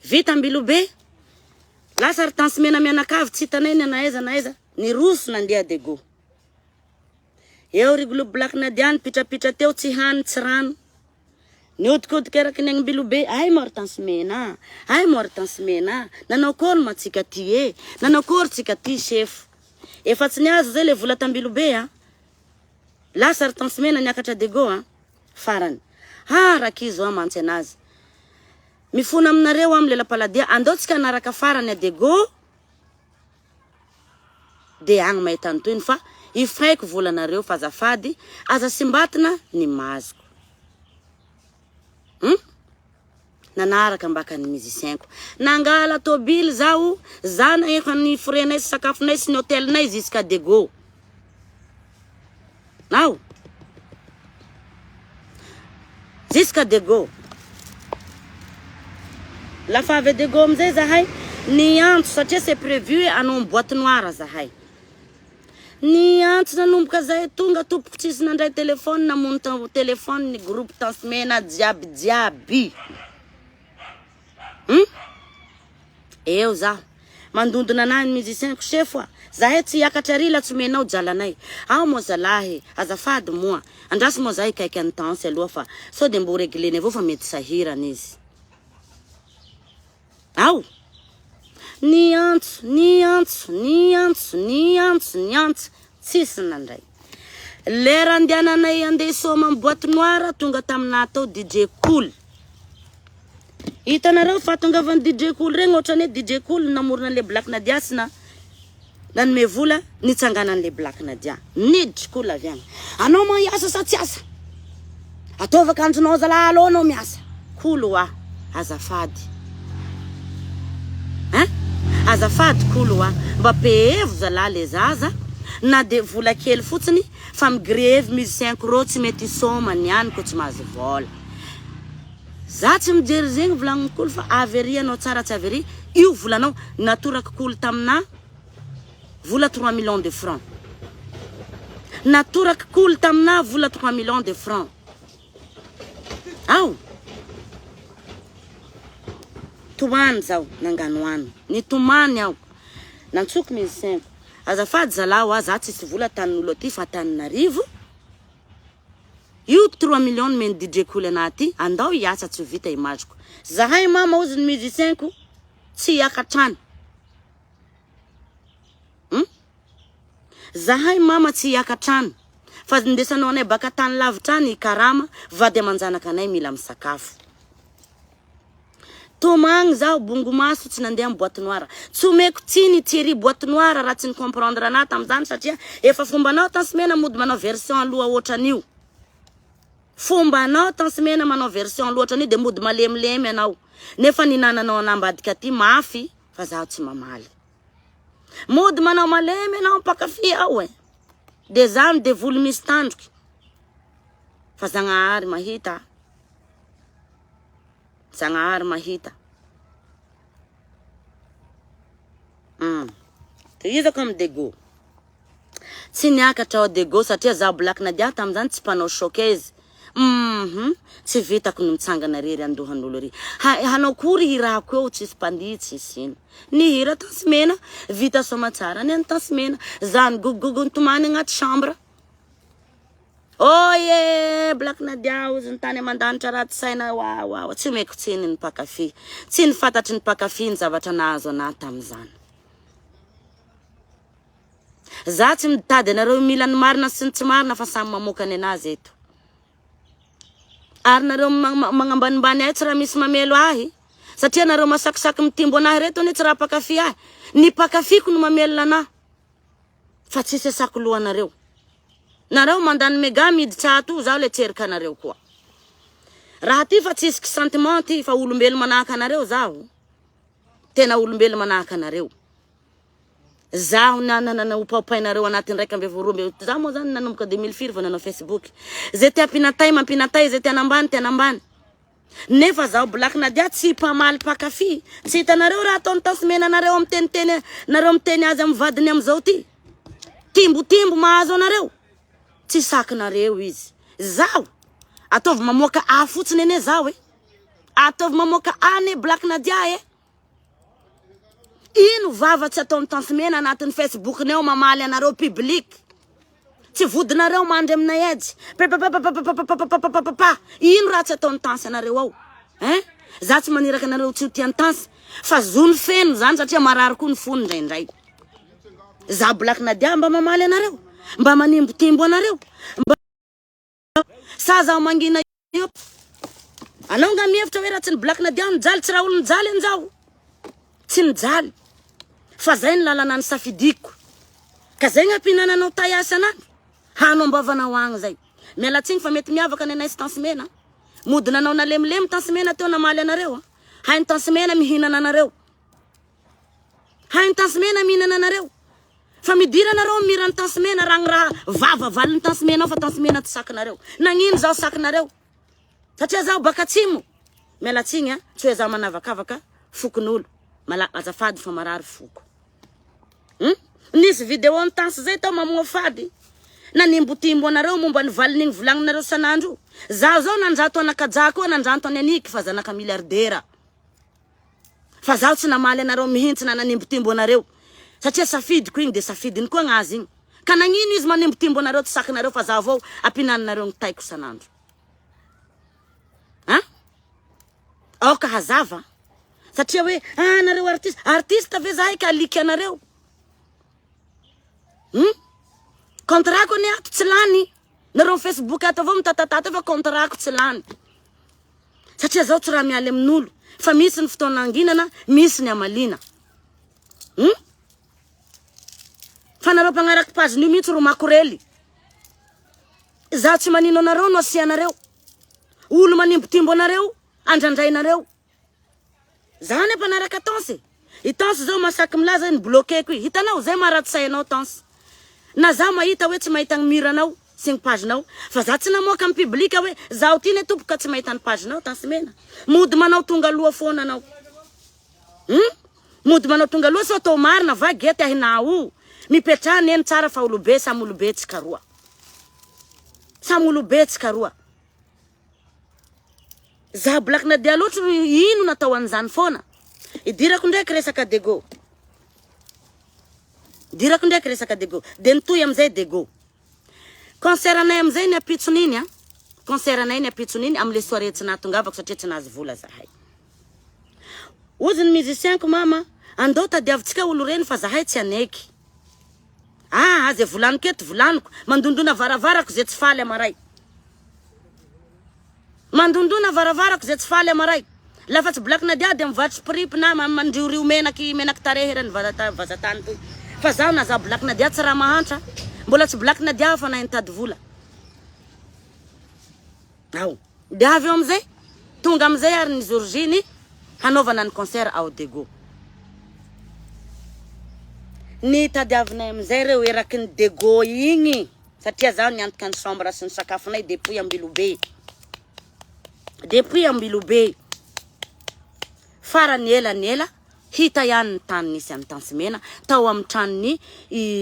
vita Ambilobe lasa ry tansimena mianakavy tsy hitanay ny anaiza ny roso nandeha dego eo rigolo Black Nadia ny pitra teo tsy hany tsy rano ny odikodik eraky ny Ambilobe ay maro tansimena nanao kory matsika ty nanao kory tsika ty chef efa tsy niazo zay le vola Ambilobe lasa ry tansimena niakatra dego farany rakizo mantsy anazy mifona aminareo amle lapaladia andotsika anaraka farany dego de agny mahita antoiny fa ifraiko volanareo fa azafady aza simbatina ny mazoko nanaraka mbaka ny musicienko nangala tobily zao zana eka ny frenay sy sakafonay sy ny hotelnay jusqu'à dego nao jusqu'à dego la fa avy dego amizay zahay ny antso satria c'est prévu anao boîte noire zahay ny antso nanomboka zay tonga tompoko tsisy nandray telefone namono telefone ny groupe tansimena jiaby eo za mandondona nany musicienko chef zahay tsy yakatra rila tsy menao jalanay mo zalahy azafady moa andrasy mo zahay kaiky antanse aloha fa so de mbo regleny avao fa mety sahirana izy ny antso tsisy nandray lera andiananay ande soma boîte noire tonga tamina atao DJ Cool hitanareo fa tonga van DJ Cool regny otrany DJ Cool namorona le Black Nadia sina nanome vola nitsangana le Black Nadia niditry Cool avy agny anao miasa sa tsy asa ataova kanjonao zala alo anao miasa Cool azafady azafady Cool mba pehevo zala le zaza na de vola kely fotsiny fa migreve musicienko ro tsy mety isoma niany ko tsy mahazo vola za tsy mijery zegny volagniny Cool fa avery anao tsara tsy avery io volanao natoraka Cool tamina vola 3 millions de francs natoraka Cool tamina vola 3 millions de francs tomany zao nangano ano ny tomany nantsoky musicienko azafady zala za tsisy vola tanin'olo aty fa Taninarivo io 3 millions men DJ Cool anaty andao hiasa tsy vita imaziko zahay mama ozy ny musicienko tsy hiakatrany zahay mama tsy hiakatrany fa ndesanao anay baka tany lavitrany karama vady amanjanaka anay mila misakafo tomagny zao bongomaso tsy nandeha boîte noire tsomeko tiny tiry boîte noire raha tsy ny comprendre ana tamizany satria efa fombanao tansimena mody manao version aloha ohatran'io fombanao tansimena manao version aloha ohatran'io de mody malemilemy anao nefa ninananao anambadika ty mafy fa zaho tsy mamaly mody manao malemy anao mpakafy De zany de volo misy tandroky. Fa Zagnahary mahita. Zagnahary mahita. Tohizako amin'ny Dego. Tsy niakatra ao Dego satria za Black Nadia tam'izany tsy mpanao showcase. Tsy vitako no mitsangana rery andohan'olo ry. Hanao kory hirako eo tsisy mpandihy tsisy ino. Ny hira Tansimena vita somatsara ny Tansimena. Zany gogogo ntomany agnaty chambre. Oh yeah, Black Nadia ozy ny tany amandanitra raty saina wow. Tsy meko tsiny ny mpakafy. Tsy ny fantatry ny mpakafy ny zavatra nahazo anahy tam'izany. Za tsy mitady anareo mila ny marina sy ny tsy marina fa samy mamokany anazy eto. Ary nareo magnambanimbany ahy tsy raha misy mamelo ahy. Satria nareo masakisaky mitimbo anahy reto ny tsy raha pakafy ahy. Ny pakafiko no mamelo anahy. Fa tsy sasako lohanareo. Nareo mandany mega miditra ato zaho le tserika anareo koa. Raha ty fa tsisy sentiment ty fa olombelo manahaka anareo zaho. Tena olombelo manahaka anareo. Zaho na upapainareo anaty ndraiky ambe vorombe. Zaho moa zany nanomboka 2004 vao nanao Facebook. Zay tia pinatay mampinatay, zay tia anambany. Nefa zaho Black Nadia tsy pamaly pakafy. Tsy hitanareo raha ataony Tansimena anareo amiteniteny, nareo miteny azy amin'ny vadiny am'izao ty. Timbo mahazo anareo. Tsy sakinareo izy. Zaho ataovy mamoaka fotsiny ene zaho ataovy mamoaka ane Black Nadia Ino vava tsy ataony Tansimena anatin'ny Facebook neo mamaly anareo public. Tsy vodinareo mandry aminay edy. Ino raha tsy ataony Tansy anareo ao? Za tsy maniraka anareo tsy tiany Tansy. Fa zony feno zany satria marary koa ny fony ndraindray. Za Black Nadia mba mamaly anareo. Mba manimbo-timbo anareo. Sa zaho mangina io. Anao nga mihevitra hoe raha tsy ny Black Nadia nijaly tsy raha olo nijaly anjaho. Tsy nijaly. Fa zay ny lalana ny safidiko. Ka zay gn'ampinananao tayasy anany. Hanao mbavanao agny zay. Mialatsiny fa mety miavaka ny anay sy Tansimena. Modinanao na lemilemy Tansimena teo namaly anareo. Hainy Tansimena mihinana anareo. Hainy Tansimena mihinana anareo. Fa midira anareo mirany Tansimena raha vava valiny Tansimena fa Tansimena tsy sakinareo. Nagnino zaho sakinareo? Satria zaho baka atsimo. Mialatsiny tsy hoe zaho manavakavaka fokon'olo. Azafady fa marary foko. Nisy video ny Tansy zay tao mamoa fady. Nanimbo-timbo anareo momba ny valin'igny volagninareo sanandro. Zaho zao nanjato anakajako nanjanto any aniky fa zanaka miliardera. Fa zaho tsy namaly anareo mihintsy na nanimbo-timbo anareo. Satria safidiko igny de safidiny koa gnazy igny. Ka nagnino izy manimbo-timbo anareo tsy sakinareo fa zaho vao ampinanareo ny taiko sanandro. Aoka hazava. Satria hoe nareo artiste ve zahay ka aliky anareo. Kontrako ni ato tsy lany. Nareo Facebook ato avao mitatatata fa kontrako tsy lany. Satria zao tsy raha mialy amin'olo. Fa misy ny fotoana anginana, misy ny amalina. Fa nareo pagnaraky page nio mihitsy ro makorely. Zaho tsy manino anareo no asianareo. Olo manimbo-timbo anareo, andrandrainareo. Zany panaraka Tansy. I Tansy zao masaky milaza ny bloqueko. Hitanao zay maraty sainao Tansy. Na za mahita hoe tsy mahita ny miranao sy ny pagenao. Fa za tsy namoaka amin'ny publika hoe zaho ty ne tompoka tsy mahita ny pagenao Tansimena. Mody manao tonga loha foana anao. Mody manao tonga loha so tao marina va gety ahinao. Mipetrahany eny tsara fa olobe samy olobe tsy karoa. Samy olobe tsy karoa. Za Black Nadia loatra ino natao an'izany foana. Idirako ndraiky resaka Dego. Dirako ndraiky resaka Dego. De nitoy amizay Dego. Concert anay amizay ny apitsoniny Concert anay ny apitsoniny amle soirée tsy natongavako satria tsy nazy vola zahay. Ozy ny musicien ko mama, andao tadiavitsika olo reny fa zahay tsy aneky. Aze volaniko eto volaniko. Mandondona varavarako zay tsy faly amaray. Mandondona varavarako zay tsy faly amaray. Lafa tsy Black Nadia de mivatry prip na mandrioriu menaky tarehy reny vazatany toy. Fa zaho na za Black Nadia tsy raha mahantra. Mbola tsy Black Nadia fa na intady vola. De avy eo amizay tonga amizay ary ny Georgine hanaovana ny concert ao Dego. Ny tadiavinay amizay reo eraky ny Dego igny. satria zaho niantoka ny chambre sy ny sakafonay depuis Ambilobe. Depuis Ambilobe. Farany ela hita ihany ny tany nisy amin'ny Tansimena tao amin'ny tranony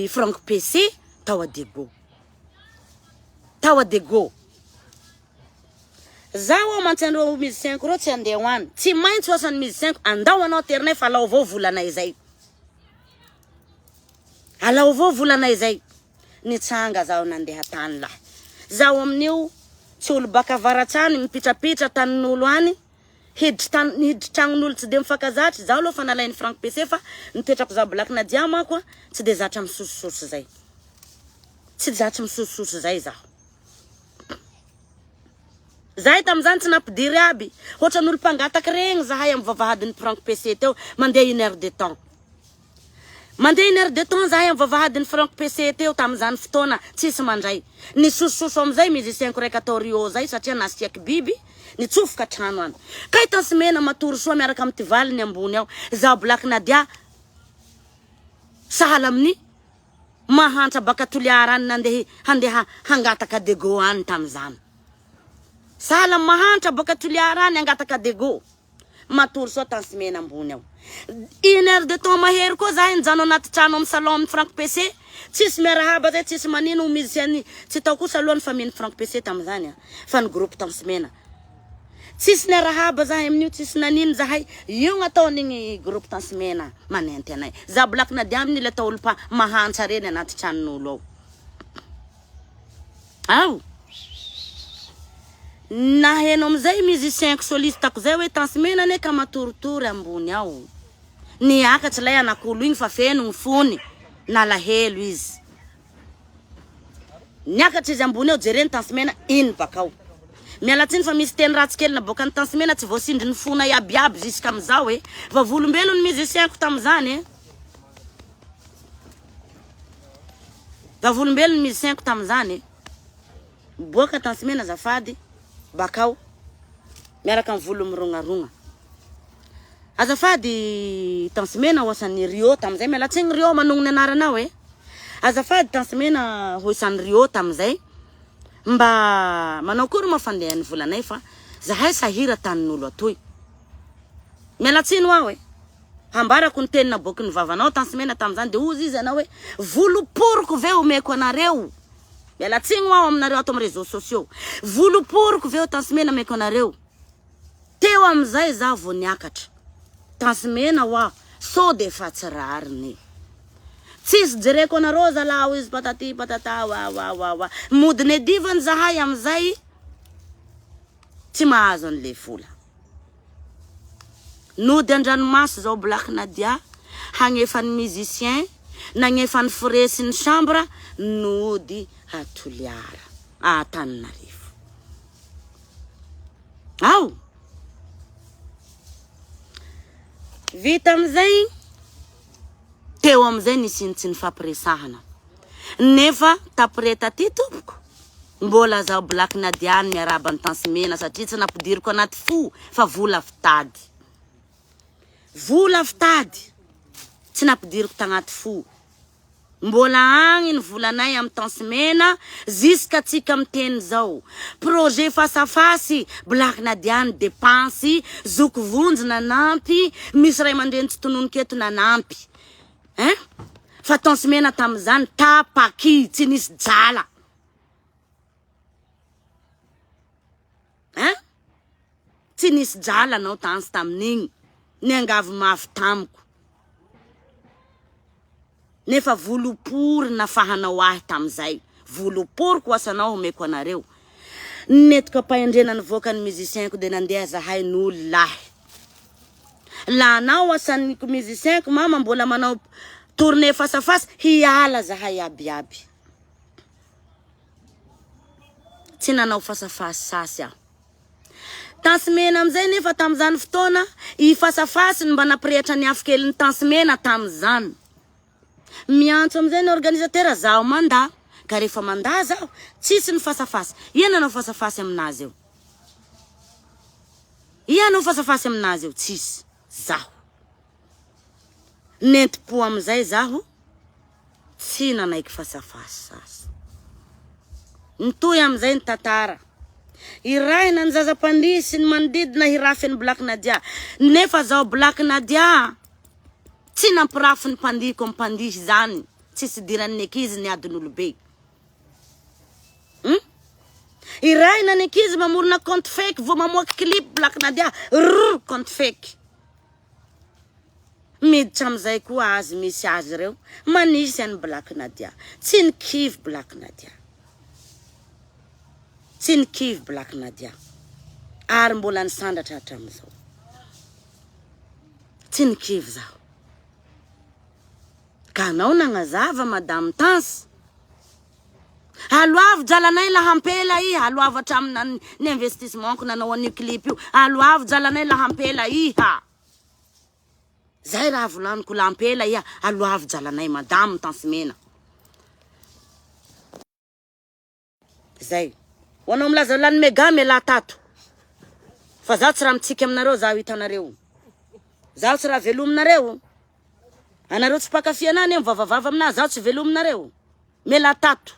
Frank PC tao a Dego. Tao a Dego. Zaho mantsan'ireo musicien reo tsy andeha hoany. Tsy maintsy hoasan'ny musicien andao anao terinay fa alao avao volanay zay. Alao avao volanay zay. Nitsanga zaho nandeha tany lahy. Zaho amin'io tsy olo baka avaratrany mipitrapitra tanin'olo any. Hiditra tragnon'olo tsy de mifakazatry. Zaho aloha fa nalainy Frank PC fa nipetrako za Black Nadia mako tsy de zatra misosososo zay. Tsy zatra misosososo zay zaho. Zay tam'izany tsy nampidiry aby. Ohatran'olo mpangataka regny zahay amin'ny vavahadin'ny Frank PC teo mandeha 1 heure de temps. Mandeha 1 heure de temps zahay amin'ny vavahadin'ny Frank PC teo tam'izany fotoana tsisy mandray. Ny sosososo am'izay musicien raiky atao Rio zay satria nasiaky biby nitsofoka trano any. Kay Tansimena matory soa miaraka amin'ny tivaliny ambony ao. Zaho Black Nadia sahala amin'ny mahantra baka Toliara any handeha hangataka Dego any tam'izany. Sahala mahantra baka Toliara any hangataka Dego. Matory soa Tansimena ambony ao. 1 heure de temps mahery koa zahay njano anaty trano amin'ny salon amin'ny Frank PC. Tsisy miarahaba zay tsisy manino musicien tsy tao kosa aloha ny famille Frank PC tam'izany fa ny groupe Tansimena. Tsisy niarahaba zahay amin'io tsisy nanino zahay. Io gn'ataon'igny groupe Tansimena manenty anay. Za Black Nadia amin'ny le tao olo pa mahantra reny anaty tranon'olo ao. Ao. Naheno am'izay musicien soliste zay hoe Tansimena ne ka matoritory ambony ao. Niakatra lay anak'olo igny fa feno ny fony. Nalahelo izy. Niakatra izy ambony ao jereny Tansimena iny bakao. Mialatsiny fa misy teny ratsy kely naboaka ny Tansimena tsy voasindry ny fona iabiaby jusqu'à amizao fa volombelony musicien ko tam'izany Va volombelony musicien ko tam'izany boaka Tansimena zafady bakao miaraka amin'ny volo mirongarogna. Azafady Tansimena hoasan'ny Rio tam'izay mialatsiny Rio manongony anaranao Azafady Tansimena hoasan'ny Rio tam'izay mba manao kory mafandehany volanay fa zahay sahira tanin'olo atoy. Mialatsiny wao hambarako ny teny naboaky ny vavanao Tansimena tam'izany de ozy izy anao voloporoko ve omeko anareo. Mialatsiny wao aminareo ato amin'ny réseaux sociaux. Voloporoko ve Tansimena omeko anareo. Teo am'izay za vo niakatra. Tansimena wa so de fa tsy rariny. Tsisy jereko anareo zalaho izy patati patata wa. Modiny divany zahay am'izay tsy mahazo an'le vola. Nody andranomasy zao Black Nadia hagnefa ny musicien nagnefa ny frais ny chambre nody a Toliara Antananarivo. Ao. Vita am'izay teo am'izay nisinitsy ny fampiresahana. Nefa tapireta ty tompoko. Mbola zao Black Nadia miaraba ny Tansimena satria tsy nampidiriko anaty fo fa vola fitady. Vola fitady. Tsy nampidiriko tagnaty fo. Mbola agny ny volanay amin'ny Tansimena jusqu'à tsika miteny zao. Projet face à face Black Nadia ny dépense zoko vonjina nampy misy ray mandreny tsy tononiketo nampy. Fa Tansimena tam'izany tapaky tsy nisy jala. Tsy nisy jala nao tansy tamin'igny. Niangavy mafy tamiko. Nefa volopory nafahanao ahy tam'izay. Volopory ko asanao homeko anareo. Netiko pahendrena nivoaka ny musicien ko de nandeha zahay n'olo lahy. La anao asan'ny musicien ko mama mbola manao tournée face à face hiala zahay abiaby. Tsy nanao face à face sasy aho. Tansimena am'izay nefa tam'izany fotoana I face à face mba nampirehatra ny afikelin'ny Tansimena tam'izany. Miantso am'izay ny organisateur zaho manda. Ka rehefa manda zaho tsisy ny face à face. Iana nanao face à face aminazy eo. Iana face à face aminazy eo tsisy. Zaho. Nentipo am'izay zaho tsy nanaiky face à face sasy. Nitoy am'izay ny tantara. Irahina ny zazam-pandisy ny manodidina hirafy ny Black Nadia. Nefa zao Black Nadia tsy nampirafy ny mpandiko amin'ny mpandisy zany. Tsisy diran'ny ankizy ny adin'olobe. Irahina ny ankizy mamorona compte fake vao mamoaka clip Black Nadia. Compte fake. Miditra am'izay koa azy misy azy reo. Manisy any Black Nadia. Tsy ny kivy Black Nadia. Tsy ny kivy Black Nadia. Ary mbola ny sandatra hatram'izao. Tsy ny kivy zao. Ka anao nagnazava Madame Tansy. Aloavy jalanay la hampela i. Aloavy hatramina ny investissement ko nanao an'io clip io. Aloavy jalanay la hampela i ha. Zay raha volaniko la hampela i ha. Aloavy jalanay Madame Tansy Mena. Zay. Wanao milaza lany megame la tato. Fa zaho tsy raha mitsika aminareo zaho hitanareo. Zaho tsy raha velominareo. Anareo tsy pakafia anany mivavavava amina zaho tsy velominareo. Mela tato.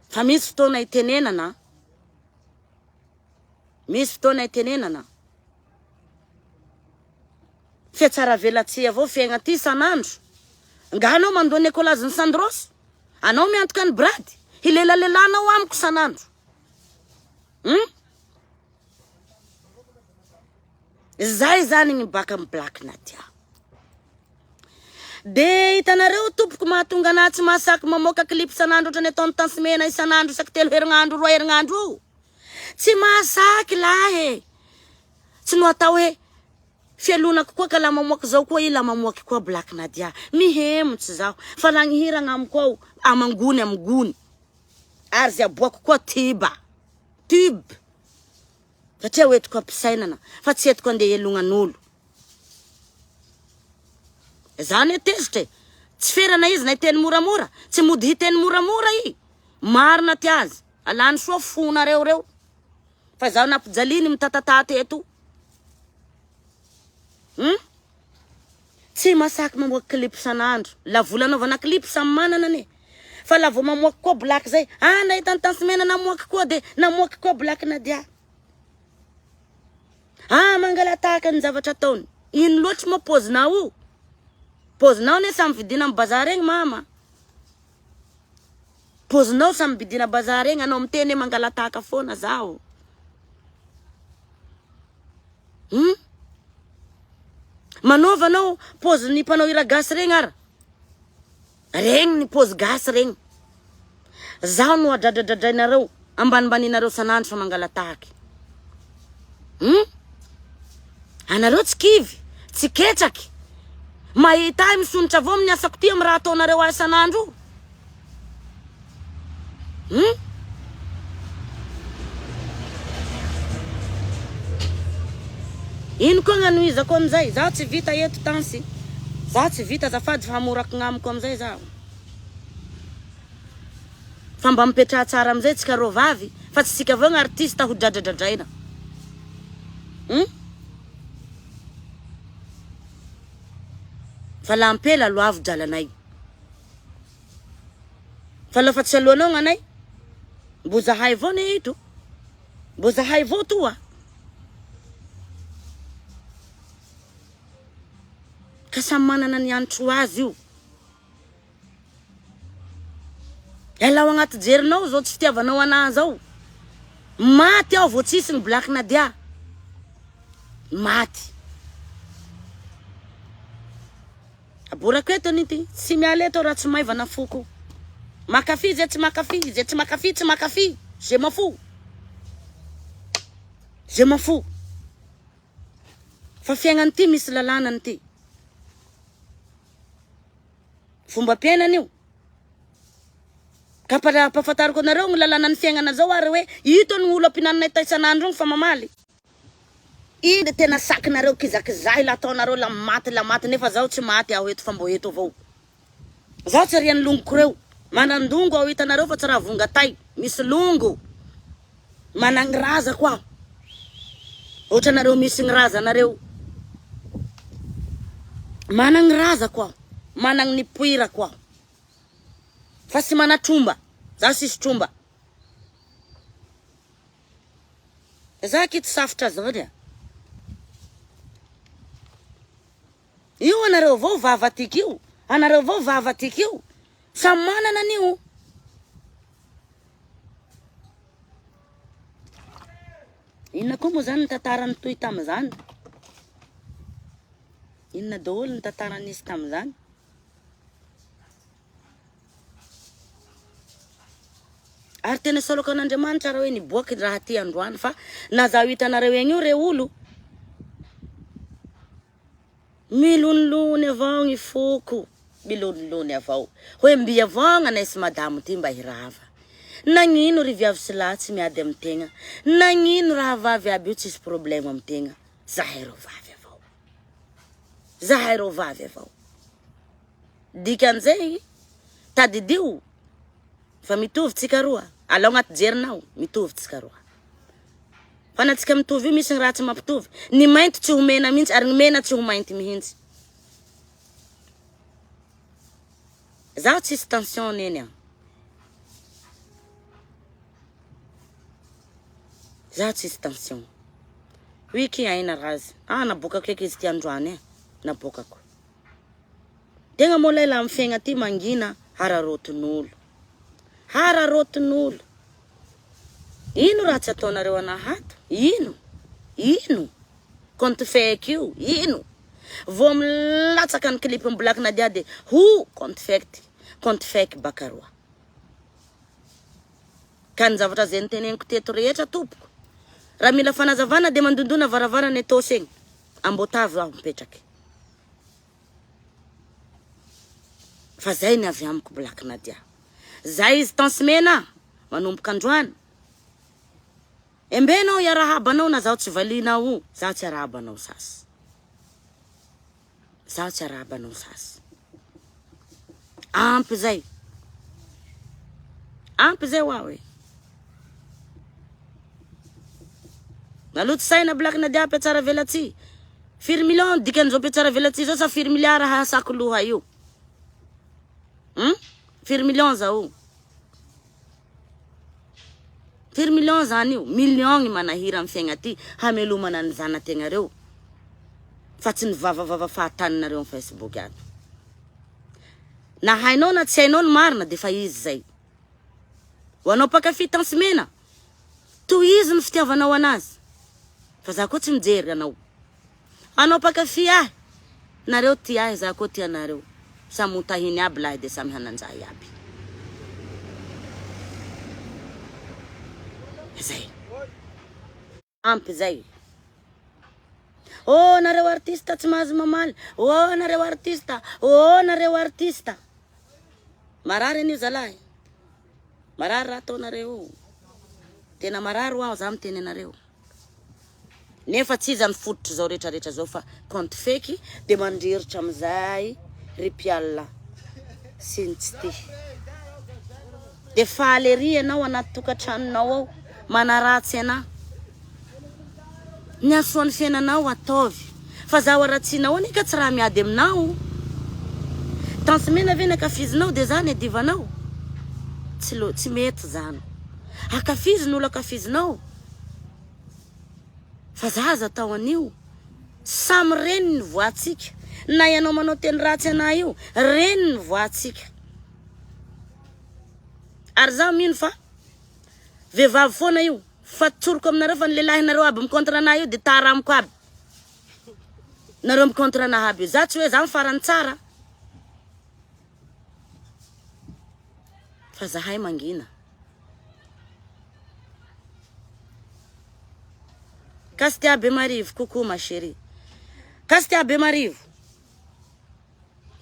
Fa misy fotoana itenenana. Misy fotoana itenenana. Fiatsara velatsia avao fiaigna ty sanandro. Nga anao mandoa Nicolas ny Sandros. Anao miantoka ny Brady. Hilelalelanao amiko sanandro. Zay zany ny baka amin'ny Black Nadia. De hitanareo tompoko mahatonga anahy tsy mahasaky mamoaka clip sanandro ohatrany ataon'ny Tansy Mena isanandro isaky 3 herinandro 2 herinandro. Tsy mahasaky lahy. Tsy no atao hoe fialonako koa ka la mamoaka zao koa i la mamoaka koa Black Nadia. Mihemotsy zaho. Fa la ny hiragna amiko ao amangony amgony. Ary zay aboako koa tiba. Tube. Satria hoetiko ampisainana. Fa tsy etiko andeha elongan'olo. Zany etezitra. Tsy ferana izy na iteny moramora. Tsy mody hiteny moramora i. Marina ty azy. Alany soa fona reo. Fa zaho napijaliny mitatata eto. Tsy masaky mamoaka clip sanandro. La volanaovana clip samy manana ne. Fa la vo mamoaka koa Black zay. Nahita ny Tansy Mena namoaka koa de namoaka koa Black Nadia. Mangalataka ny zavatra ataony. Ino loatra mo pozinao io? Pozinao ne samy vidina amin'ny bazar egny mama. Pozinao samy vidina bazar egny anao miteny mangalataka foana zaho. Manovanao pozy ny mpanao hira gasy regny ara. Regny ny pozy gasy regny. Zaho no adradradradrainareo. Ambanibaninareo sanandro fa mangalataky. Anareo tsy kivy. Tsy ketraky. Mahita ay misonitra avao amin'ny asako ty amin'ny raha ataonareo azy sanandro. Ino koa gn'anoizako amizay? Zaho tsy vita eto Tansy. Zaho tsy vita zafady fa hamorako gn'amiko amizay zaho. Fa mba mipetra tsara amizay tsika ro vavy. Fa tsy sika avao gn'artista ho dradradradraina. Fa la ampela loavo jalanay. Fa lafa tsy alohanao gn'anay. Mbo zahay avao ne ito. Mbo zahay avao toa. Ka samy manana ny antro azy io. Elao agnaty jerinao zao tsy fitiavanao anahy zao. Maty aho vao tsisy ny Black Nadia. Maty. Aborako eto nity. Tsy miala eto raha tsy maivana foko. Makafi zay tsy makafi. Zay tsy makafi tsy makafi. Je m'en fous. Je m'en fous. Fa fiaignany ty misy lalànany ty. Fomba piainany io. Ka pahafantariko anareo ny lalànany fiaignana zao ary hoe ito ny olo ampinanay taisanandro fa mamaly. Inde tena sakinareo kizakizay la ataonareo la maty nefa zaho tsy maty aho eto fa mbo eto avao. Zaho tsy rian'ny longoko reo. Manandongo aho hitanareo fa tsy raha vongatay. Misy longo. Managny raza koa. Ohatra nareo misy ny raza nareo. Managny raza koa. Managny ni poira koa. Fa si mana tromba. Zaho sisy tromba. Za kito safitra zao dia. Io anareo vao vava tiky io. Anareo vao vava tiky io. Samy manana an'io. Inona koa moa zany ny tantarany toy tamin'izany? Inona daholo ny tantaran'izy tamin'izany? Ary tena saloko an'Andriamanitra raha hoe niboaka raha ty androany fa nazaho hitanareo egny io re olo. Milonilony avao ny foko. Milonilony avao. Hoe mbi avao gn'anaisy madamo ty mba hirava. Nagnino ry viavy sy lahy tsy miady amin'ny tegna. Nagnino raha vavy aby io tsisy problème amin'ny tegna. Zahay rô vavy avao. Zahay rô vavy avao. Dikan'izay tadidio fa mitovy tsika roa. Alao agnaty jerinao mitovy tsika roa. Fa na tsika mitovy io misy ny raha tsy mampitovy. Ny mainty tsy ho mena mihitsy ary ny mena tsy ho mainty mihitsy. Zaho tsisy tension neny agny. Zaho tsisy tension. Wiki aina razy. Nabokako eky izy ty androany nabokako. Tegna moa lay la amin'ny fiaigna ty mangina hararotin'olo. Hararotin'olo. Ino raha tsy ataonareo anahato? Ino? Ino? Compte fake io? Ino? Vao milatsaka ny clip ny Black Nadia de compte fake. Compte fake bakaroa. Ka ny zavatra zay niteneniko teto rehetra tompoko. Raha mila fanazavana de mandondona varavarana etosy egny. Ambotavy aho mipetraky. Fa zay ny avy amiko Black Nadia. Zay izy tansimena manomboka androany. Embenao iarahabanao na zaho tsy valinao. Zaho tsy arahabanao sasy. Zaho tsy arahabanao sasy. Ampy zay. Ampy zay wawe. Naloto saina Black Nadia petsara velatsy. 4 million dikan'izao petsara velatsy zao sa 4 miliara hasako loha io. 4 million zao. 4 million zany io. Million ny manahira amin'ny fiaigna ty. Hamelomana ny zanategnareo. Fa tsy ny vavavava fahataninareo amin'ny Facebook ato. Na hainao na tsy hainao ny marina de fa izy zay. Ho anao pakafy tansimena. Tohizo ny fitiavanao anazy. Fa za koa tsy mijery anao. Anao pakafy nareo ty za koa ty anareo. Samy motahiny aby lahy de samy hananjay aby. Zay. Ampy zay. Oh, nareo artista tsy mahazo mamaly. Oh, nareo artista. Oh, nareo artista. Marary an'io zalahy. Marary raha ataonareo. Tena marary ho aho za miteny anareo. Nefa tsy iza mifototry zao rehetra zao fa compte fake de mandriritra amizay ripiala sintsity. De faalery anao anaty tokantranonao ao manaratsy ana. Ny asoan'ny fiainanao ataovy. Fa zaho aratsinao anika tsy raha miady aminao. Tansimena ve nakafizinao de zany divanao. Tsy mety zany. Akafizin'olo akafizinao. Fa zaza tao an'io. Samy reny ny voatsika. Na ianao manao teny ratsy ana io. Reny ny voatsika. Ary zaho mino fa vehivavy foana io. Fa tsoroko aminareo fa ny lehilahy nareo aby mikontra ana io de taramiko aby. Nareo mikontra ana aby. Za tsy hoe za farany tsara. Fa zahay mangina. Kasty abe marivo coucou ma chérie. Kasty abe marivo.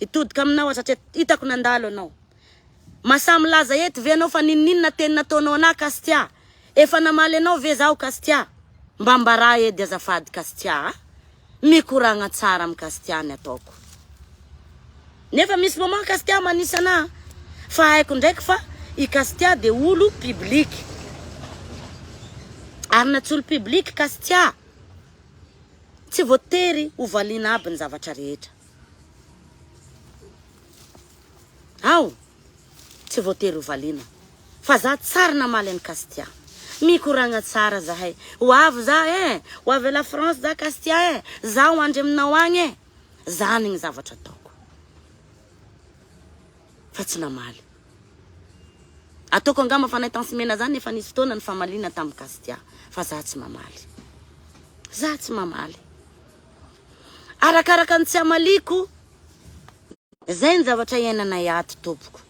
Itodika aminao satria hitako nandalo anao. Masamy laza eto ve anao fa ninina teny nataonao ana Kastia. Efa namaly anao ve zaho Kastia. Mba mbara edy azafady Kastia. Mikoragna tsara amin'ny Kastia ny ataoko. Nefa misy moment Kastia manisa ana. Fa haiko ndraiky fa i Kastia de olo public. Ary na tsy olo public Kastia. Tsy voatery ho valiana aby ny zavatra rehetra. Ao. Tsy voatery ho valiana. Fa za tsara namaly an'i Kastia. mikoragna tsara zahay. Ho avy za ho avy la France za Kastia za ho andry aminao agny zany gny zavatra ataoko. Fa tsy namaly. Ataoko angamba fanaitansimena zany efa nisy fotoana ny famalina tamin'ny Kastia. Fa za tsy mamaly. Za tsy mamaly. Arakaraka ny tsy amaliko, zay ny zavatra iainanay ato tompoko.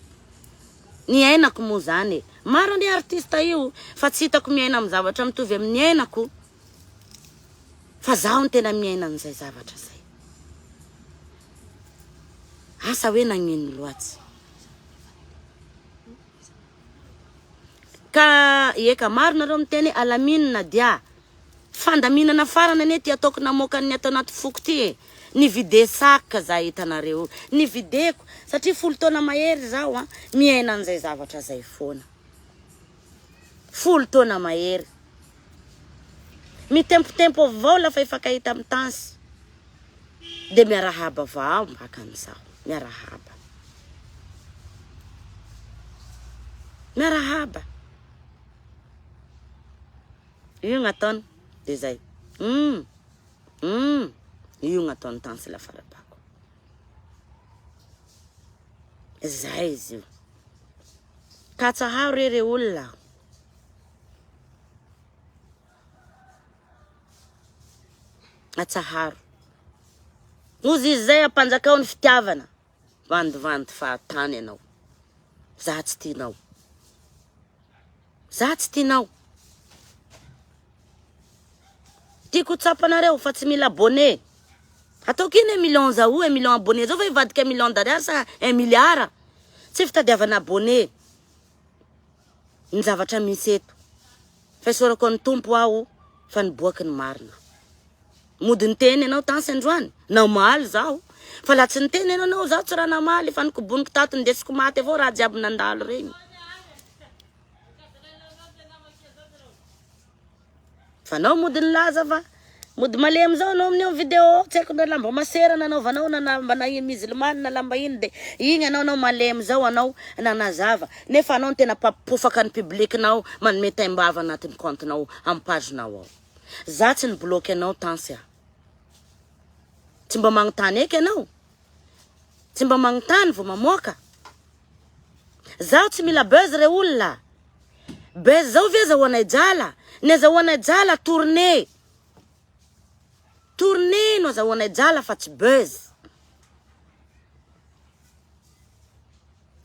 Ny ainako moa zany. Maro ny artista io, fa tsy hitako miaina amin'ny zavatra mitovy amin'ny ainako. Fa zaho ny tena miaina an'izay zavatra zay. Asa hoe nagnino loatsy. Ka eka maro nareo miteny alamino na dia. Fandaminana farana nety ataoko namoaka ny atao anaty foko ty. Ny vide saka za hitanareo. Ny videko satria folo taona mahery zaho miaina an'izay zavatra zay foana. Folo taona mahery. Mitempo avao lafa ifakahita amin'ny tansy. De miarahaba avao mbaka an'izao. Miarahaba. Miarahaba. Io gn'ataony de zay. Io gn'ataony tansy la farabako. Zay izy io. Ka tsaharo re olona. Atsaharo. Ozy zay ampanjakao ny fitiavana. Vandivandy fahatany anao. Za tsy tianao. Za tsy tianao. Tiako tsapanareo fa tsy mila abonné. Ataoko iny 1 million zao 1 million abonné zao fa ivadika 1 million d'ariary sa 1 milliard. Tsy fitadiavana abonné. Ny zavatra misy eto. Fa sorako ny tompo aho fa niboaky ny marina. Mody ny teny anao tansy androany. Namaly zaho. Fa la tsy ny teny anao zaho tsy raha namaly. Fa nikoboniko tato ndesiko maty avao raha jiaby nandalo regny. Fa nao mody ny laza fa. Mody malemy zao anao amin'io video. Tsy haiko na lamba masera nanaovanao na lamba na musulman na lamba iny de. Igny anao malemy zao anao nanazava. Nefa anao tena papofaka ny publikinao manome taimbava anatin'ny compte-nao amin'ny page-nao ao. Za tsy nibloky anao tansy. Tsy mba magnotany eky anao. Tsy mba magnotany vo mamoaka. Zaho tsy mila buzz re olona. Buzz zao via zahoanay jala. Ne zahoanay jala tourné. Tourné no zahoanay jala fa tsy buzz.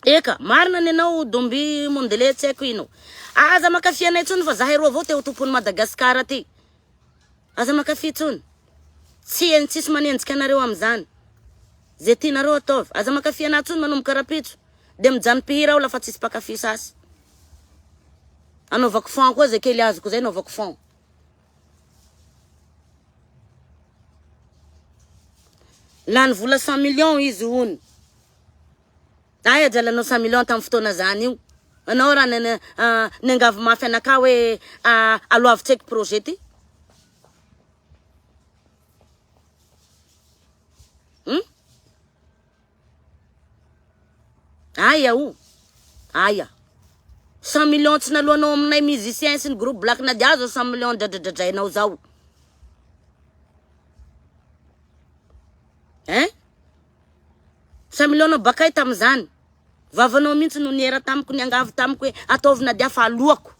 Eka, marina ny anao domby mondele tsy haiko ino. Aza makafy anay tsony fa zahay roa avao teo tompony Madagasikara ty. Aza makafy tsony. Tsisy manenjika anareo am'zany. Zay tianareo ataovy. Aza makafy anay tsony manomboka rapitso. De mijano pihira ao lafa tsisy pakafy sasy. Anaovako fond koa zay kely azoko zay anaovako fond. Lany vola 100 millions izy hony. Aya jalanao 100 millions tamin'ny fotoana zany io. Anao raha nangavy mafy anaka hoe aloavitseky projet ty. Aya o. Aya. 100 millions tsy naloanao aminay musicien sy ny groupe Black Nadia zao 100 millions dradradradrainao zao. 100 millions bakay tam'zany. Vavanao mihitsy no niera tamiko niangavy tamiko hoe ataovy Nadia fa aloako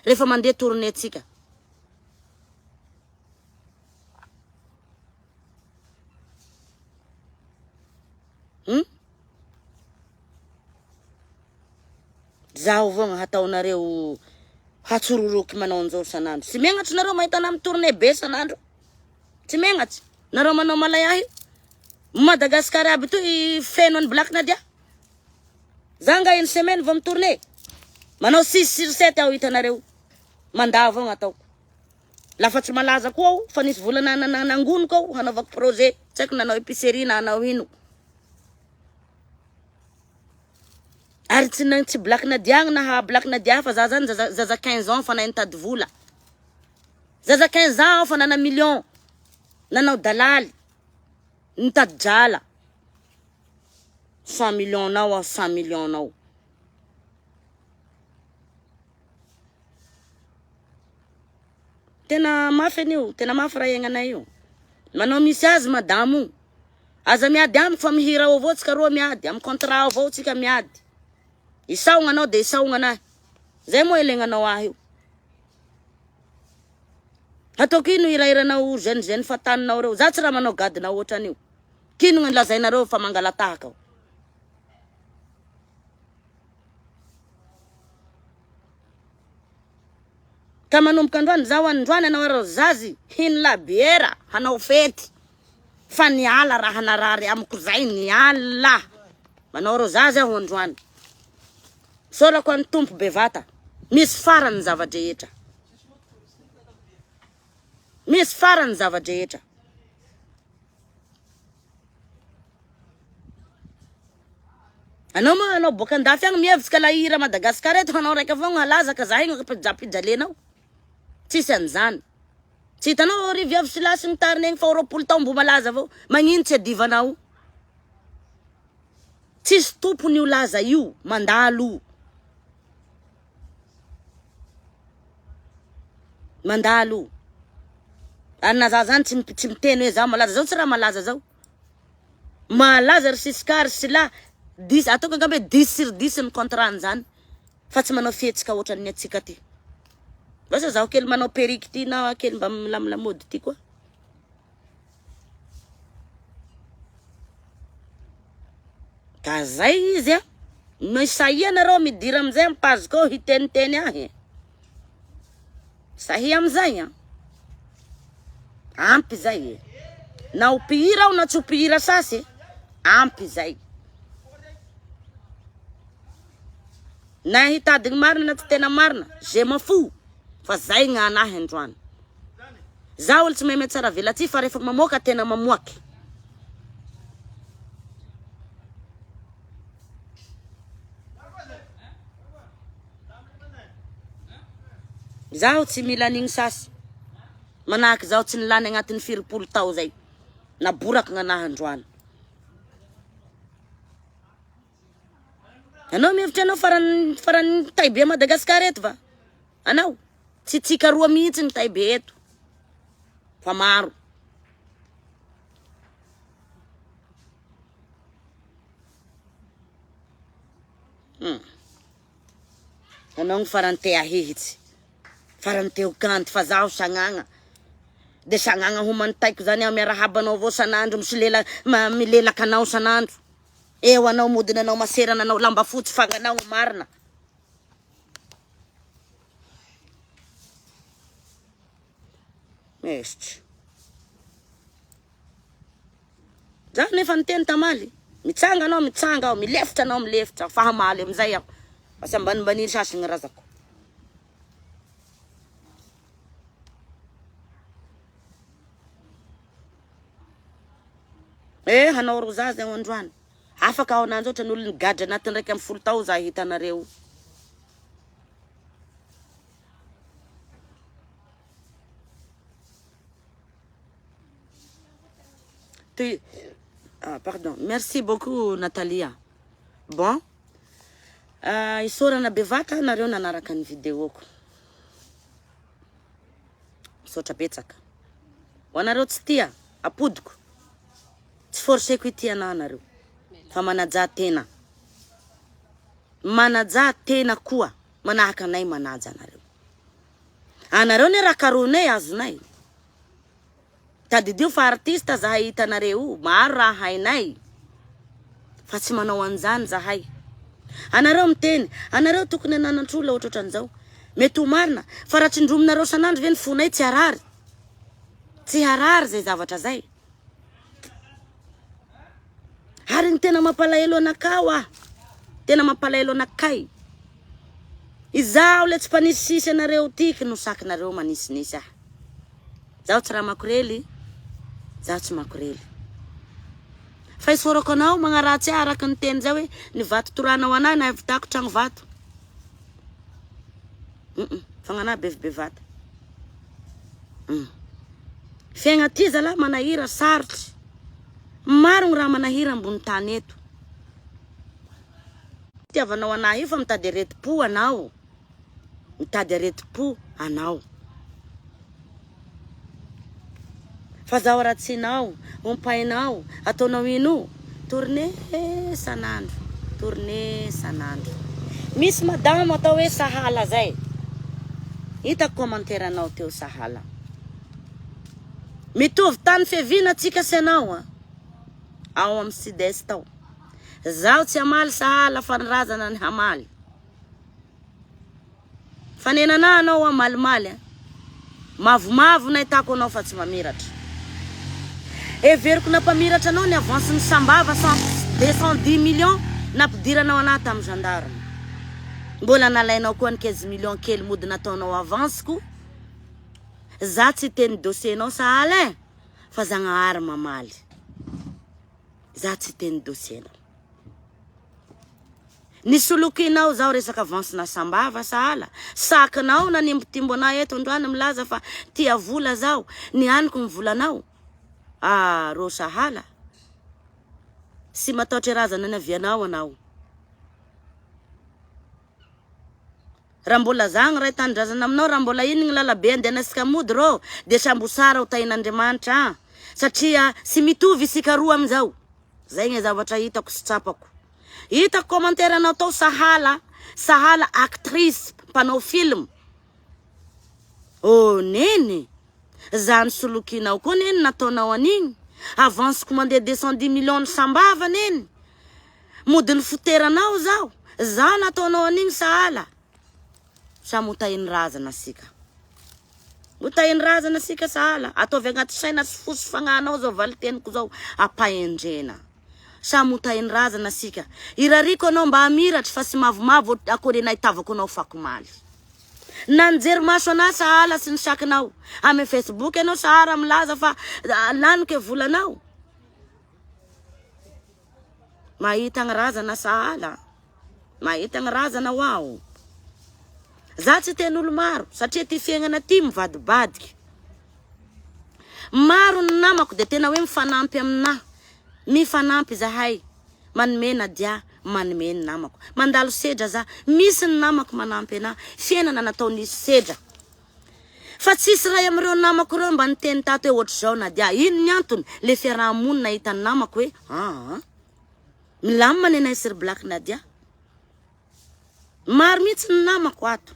rehefa mandeha tourné tsika. Zaho vao hataonareo hatsororoky manao an'izao sanandro. Tsy mengatry nareo mahita ana amin'ny tourné be sanandro. Tsy mengatry. Nareo manao malayahy. Madagasikara aby to feno ny Black Nadia. Zanga une semaine vao tourné. Manao 6 sur 7 aho hitanareo. Mandava avao ataoko. Lafa tsy malaza koa aho fa nisy volana nangoniko aho hanaovako projet. Tsy haiko nanao épicerie na nanao ino. Ary tsy Black Nadia na Black Nadia fa za zany zaza 15 ans fa na nitady vola. Zaza 15 ans fa nana million. Nanao dalali. Nitady jala. 100 millions nao 100 millions nao. Tena mafy an'io, tena mafy raha iainanay io. Manao misy azy madamo. Aza miady amiko fa mihira avao tsika roa miady, am contrat avao tsika miady. Isaogna anao de isaogna anahy. Zay moa ilainganao ahy io. Ataoko ino irairanao jeune fataninao reo. Za tsy raha manao gadina ohatran'io. Kino gny lazainareo fa mangalatahaka. Ka manomboka androany zaho androany anao arao zazy hino la biera hanao fety. Fa niala raha narary amiko zay niala. Manao arao zazy aho androany. Sorako any tompo bevata. Misy farany zavadrehetra. Misy farany zavadrehetra. Anao boka andafy agny mievitsika lahira Madagasikara eto hanao raika avao halaza ka zahay pijapijalenao. Tsisy an'izany. Tsy hitanao riviavy silasy ny tariny egny fa 20 taona mbo malaza avao. Magnino tsy adivanao? Tsisy tompony io laza io, mandalo. Mandalo. Anna za zany tsy miteny hoe za malaza zao tsy raha malaza zao. Malaza ry sisikary sy la 10 ataoko angamba 10/10 ny contrat zany. Fa tsy manao fihetsika ohatran'ny atsika ty. Basta zaho kely manao periky ty na kely mba milamlamody ty koa. Ka zay izy a. Misahia nareo midira amizay mipazy ko hiteniteny ahy. Sahia amizay a. Ampy zay. Na upihira au na tsy upihira sasy. Ampy zay. Na hitady marina na tsy tena marina. Je m'en fous. Fa zay nga anahy androany. Za olo tsy mahay tsara vela ty fa rehefa mamoaka tena mamoaky. Zaho tsy mila an'igny sasy. Manahaka zaho tsy nilany agnatin'ny 20 tao zay. Naboraka gn'anahy androany. Anao mihevitra anao farany Taibe Madagasikara eto va? Anao? Tsy tsika roa mihitsy ny Taibe eto. Fa maro. Anao ny farany te ahihitsy. Farany te ho kanto fa zaho sagnagna. De sagnagna ho mantaiko zany aho miarahabanao avao sanandro milelaka anao sanandro. Eo anao modina anao maserana anao lamba fotsy fanganao marina. Mestre. Zaho nefa niteny tamaly. Mitsanga anao mitsanga aho, milefitra anao milefitra. Fahamaly amizay aho. Basta ambanimbaniry sasy ny razako. Hanao rozazy ao androany. Afaka ao ananjy ohatran'ny olo nigadra anatin'ny 1 tao za hitanareo. Pardon. Merci beaucoup Natalia. Bon. Isorana bevata nareo nanaraka ny videoko. Misotra betsaka. Ho anareo tsy tia, apodiko. Tsy forceko ity anareo. Fa manaja tena. Manaja tena koa. Manahaka anay manaja anareo. Anareo ne rakaronay azonay. Tadidio fa artista zahay hitanareo. Maro raha hainay. Fa tsy manao anzany zahay. Anareo miteny. Anareo tokony ananantr'olona ohatran'izao. Mety ho marina. Fa raha tsindrominareo sanandro ve ny fonay tsy harary. Tsy harary zay zavatra zay. Hariny tena mampalahelo anakao ah. Tena mampalahelo anakay. Izaho le tsy panisisy anareo tiky no sakinareo manisinisy ah. Zaho tsy raha makorely. Zaho tsy makorely. Fa isorako anao magnaratsy araka ny teny zao hoe ny vato toranao anahy na vitako tragno vato. Fagnanahy bevata. Fiaigna ty zala manahira sarotry. Maro raha manahira ambony tany eto. Tiavanao anahy io fa mitady areti-po anao. Mitady areti-po anao. Fa zaho ratsinao, ompainao, ataonao ino? Tourné sanandro, tourné sanandro. Misy madamo atao hoe Sahala zay. Hitako commentaire-anao teo Sahala. Mitovy tany fiaviana tsika sy anao ao amin'ny sud-est tao. Zaho tsy hamaly Sahala fanarazana ny hamaly. Fanenana anao amalimaly. Mavomavo nahitako anao fa tsy mamiratra. Everiko na mpamiratra anao ny avance ny Sambava 210 millions nampidiranao anaty amin'ny gendarme. Mbola nalainao koa ny 15 millions kely mody nataonao avance ko. Za tsy teny dossier nao Sahala fa Zagnahary mamaly. Za tsy teny dossier nao. Nisolokinao zaho resaka avance na Sambava Sahala. Sakanao na nimbotimbo na eto androany milaza fa tia vola zaho. Ni aniko mivolanao. Ro Sahala. Sy mataotry razana na vianao anao. Rambola zagny ray tandrazana aminao rambola iny ny lalabe andehanasika mody ro de sambosara ho tain'Andriamanitra satria sy mitovy isika roa amizao. Zay ny zavatra hitako sy tsapako. Hitako commentaire anao tao Sahala. Sahala actrice mpanao film. Oh nene. Zany solokinao koa nene nataonao aniny. Avance commandé 210 millions ny Sambava nene. Mody ny foteranao zao. Za nataonao aniny Sahala. Sa mutahin razana sika. Mutahin razana sika Sahala. Ataovy agnaty saina sy fosy fagnanao zao valiteniko zao apahendrena. Sa mutahin razana sika. Irariko anao mba amiratra fa sy mavomavo akone nahitavako anao fakomaly. Nanjery maso ana Sahala sy ny sakinao. Ame Facebook anao Sahara milaza fa lanike volanao. Mahita ny razana Sahala. Mahita ny razana wao. Za tsy ten'olo maro satria ty fiainana ty mivadibadiky. Maro ny namako de tena hoe mifanampy amina. Mifanampy zahay. Manomena dia manome ny namako. Mandalo sedra za. Misy ny namako manampy ana. Fiainana natao nisy sedra. Fa tsisy ray amreo namako reo mba niteny tato hoe ohatry zao na dia. Ino ny antony? Le fiarahamonina nahita ny namako hoe milamina nena Sir Black na dia. Maro mihitsy ny namako ato.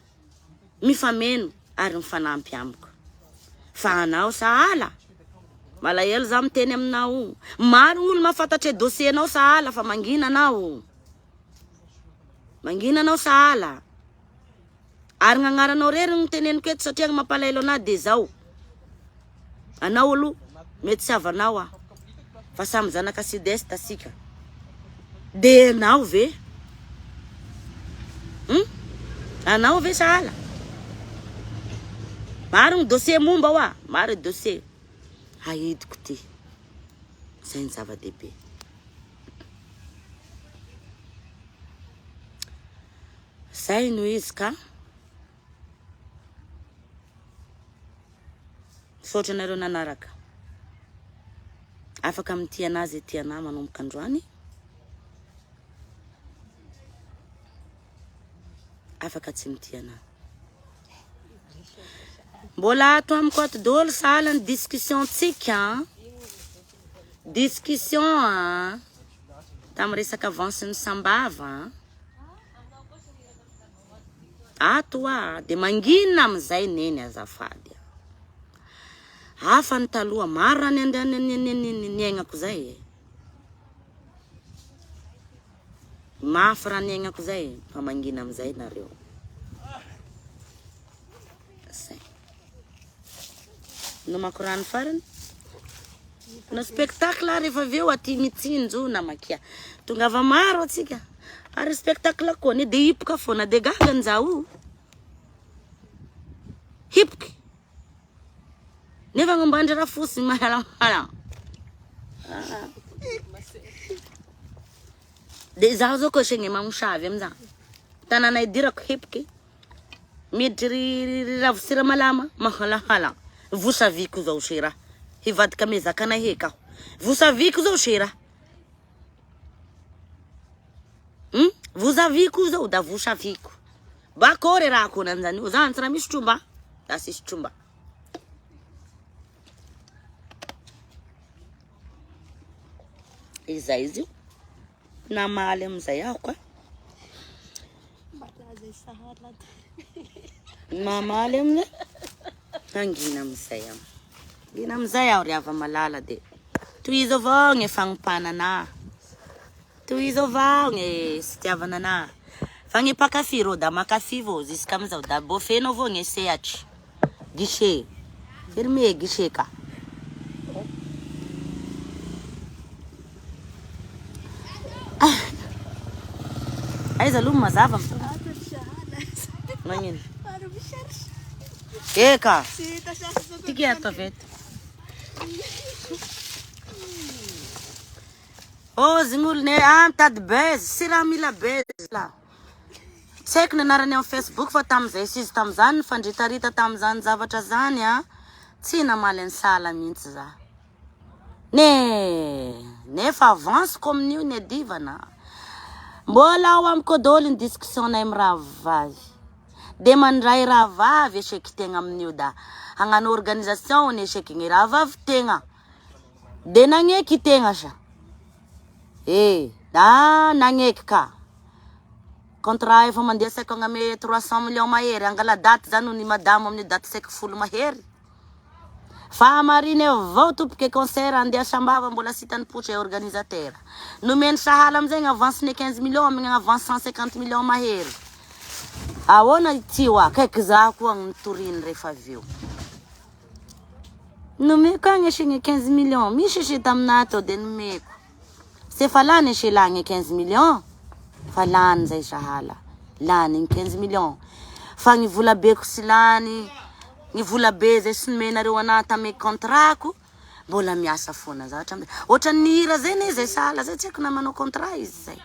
Mifameno ary mifanampy amiko. Fa anao Sahala. Malahelo za miteny aminao. Maro olo mafatatra dossier anao Sahala fa mangina anao. Mangina anao Sahala. Ary gn'agnaranao rery ny teneniko eto satria mampalahelo ana de zao. Anao olo mety sy avanao fa samy zanaka sud-est asika. De anao ve? Anao ve Sahala? Maro ny dossier momba maro dossier. Haidiko ty. Zay ny zava-dehibe. Zay no izy ka. Sotra nareo nanaraka. Afaka mitia anazy tia ana manomboka androany. Afaka tsy mitia ana. Mbola ato amiko ato daholo Sahala ny discussion tsika. Discussion tam resaka avance ny Sambava. Ato de mangina amizay neny azafady. Hafa ny taloha maro ny aignako zay. Mafy raha ny aignako zay. Fa mangina amizay nareo. No makorano farany. No spectacle rehefa aveo aty mitsinjo na makia. Tonga va maro atsika. Ary spectacle kone de hipoka fona de gaga nzao. Hipoky. Nefa ngombandra raha fosy mahala. De zaho zao ko shenge mamushavy amza. Tanana idirako hipoky. Midry ravsira malama mahala. Vosaviko zao shera. Hivadika mezakana heka. Vosaviko zao shera. Vosaviko zao da vosaviko. Bakore raha kona nzani. Uzantsira misy trumba. Da sisy trumba. Izay izy io. Namaly amizay aho koa. Mamaly amizay. Angina amizay aho. Angina amizay aho ry ava malala de. Toizo avao ny fagnompanana. Toizo avao ny sitiavanana. Fa ny pakafy rô da makafy vao ziska amizao da bofenao avao ny sehatry. Guichet. Fermé guichet ka. Aiza aloha mazava magnino. Eka. Tiki ato veto. Oh, zingolo ne mitady base, sy raha mila base la. Tsy haiko ny anarany amin'ny Facebook fa tamizay sizy tamizany fandritarita tamizany zavatra zany a. Tsy namaly ny sala mihitsy za. Nefa avance comme amin'io ny divana. Mbola ao amin'ny kodôly ny discussion nay amin'ny rahavavy. De mandray rahavavy eseky tegna amin'io da hagnano organisation ny eseky ny rahavavy tegna. De nagneky tegna sa. Da nagneky ka. Contrat efa mandeha saiko agname 300 millions mahery. Angala daty zany ny madamo amin'ny daty saiko 10 mahery. Fa marine avao topiky concert andeha sambava mbola sitany potra organisateur. Nomeny sahala amizay avance ny 15 millions amin'ny avance 150 millions mahery. Ahoana ity wa kaiky za koa nitoriny rehefa aveo. Nomeko agny esegny 15 millions. Misy se taminato de nomeko. Se fa lany se lany 15 millions. Fa lany zay sahala. Lany 15 millions. Fa ny vola beko sy lany. Ny vola be zay sy nomenareo anaty ame contrat-ko. Mbola miasa foana zavatra. Ohatra ny hira zay ne zay sahala zay tsy haiko na manao contrat izy zay.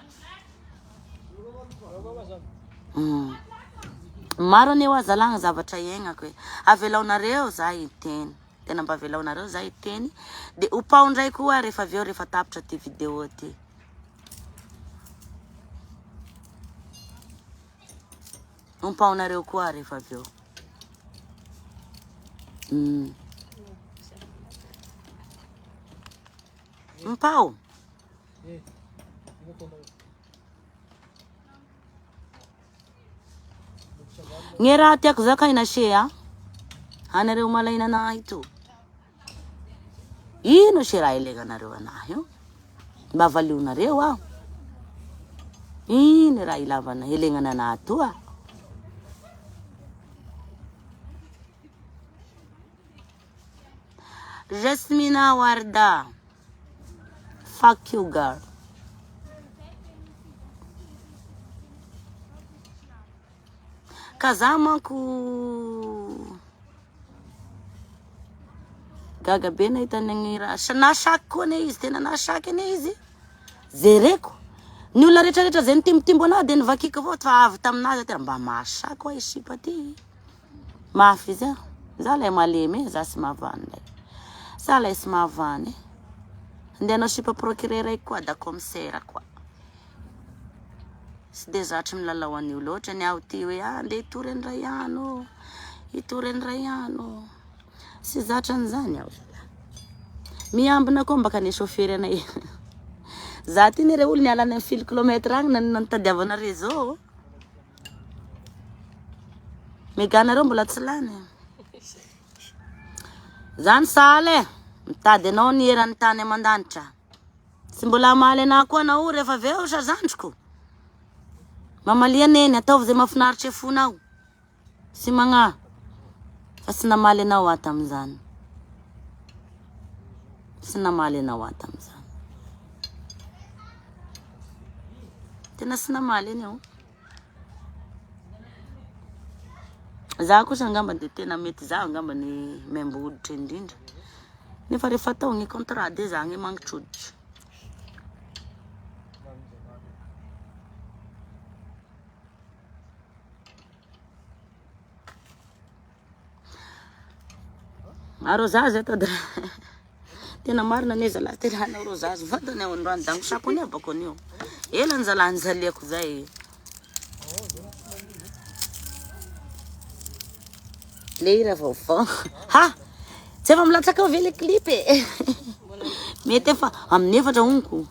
Maro aneo azalagna zavatra iainako. Avelaonareo za iteny. Tena mba avelaonareo za iteny. De upaondray koa rehefa aveo rehefa tapitra ty video ty. Upaonareo koa rehefa aveo. Mpao. Ny raha tiako zakaina shea. Anareo malaina anahy ito. Ino se raha ileganareo anahy io? Mba valionareo aho. Ino raha ilavana ilegnana anahy toa? Jasmina Warda. Fuck you, girl. Kazamako gaga be nahitany ny raha. Nasaky koa ne izy. Tena nasaky ne izy. Zereko. Ny olona rehetrarehetra zay nitimbitimbo anahy de nivakiko avao fa avy taminazy tena mba masaky koa isipa ty. Mafy za. Za lay malemy za sy mahavany lay. Za lay sy mahavany. Andehanao sipa procureur ay koa da commissaire koa. Sy de zatry milalao an'io loatra ny aho ty hoe andeha hitory ny ray ano. Hitory ny ray ano. Sy zatra an'izany aho. Miambina koa mbaka ny chauffeur anay. Za ty nire olo niala ny fil kilometra agny nantadiavana réseau. Meganareo mbola tsy lany. Zany sale. Mitady anao ny eran'ny tany amandanitra. Sy mbola maly anahy koa anao rehefa aveo sa zandriko. Mamalia neny ataovy zay mahafinaritra fonao. Sy magnahy. Fa sy namaly anao ato amizany. Sy namaly anao ato amizany. Tena sy namaly anao. Za kosa angamba de tena mety za angamba ny membo hoditra indrindra. Nefa rehefa tao ny contrat de za ny mangitroditra. Rosazy ato da tena marina ne zala tena hanao rosazy vadany ao androany da ngisako ni abako anio. Ela nzala nzaliako zay. Leira vaovao. Ha! Tsy efa milatsaka ao vele clip e. Mety efa amin'ny efatra onko.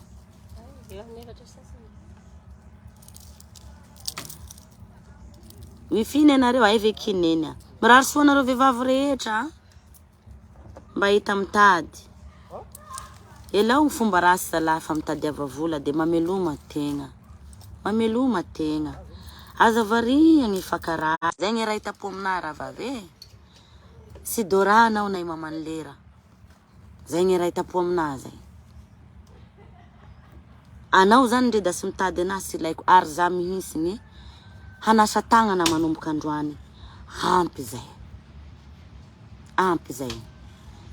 Mifiny anareo ay ve kineny. Mirary soa anareo vehivavy rehetra mba hita mitady. Elao ny fomba rasy zalahy fa mitadiava vola de mameloma tegna. Mameloma tegna. Aza variagna ifankaraha. Zay ny raha hitapo aminah ravave. Sy doranao na mamany lera. Zay ny raha hitapo aminah zay. Anao zany ndre da sy mitady anahy sy ilaiko ary za mihitsiny hanasa tagnana manomboka androany. Ampy zay. Ampy zay.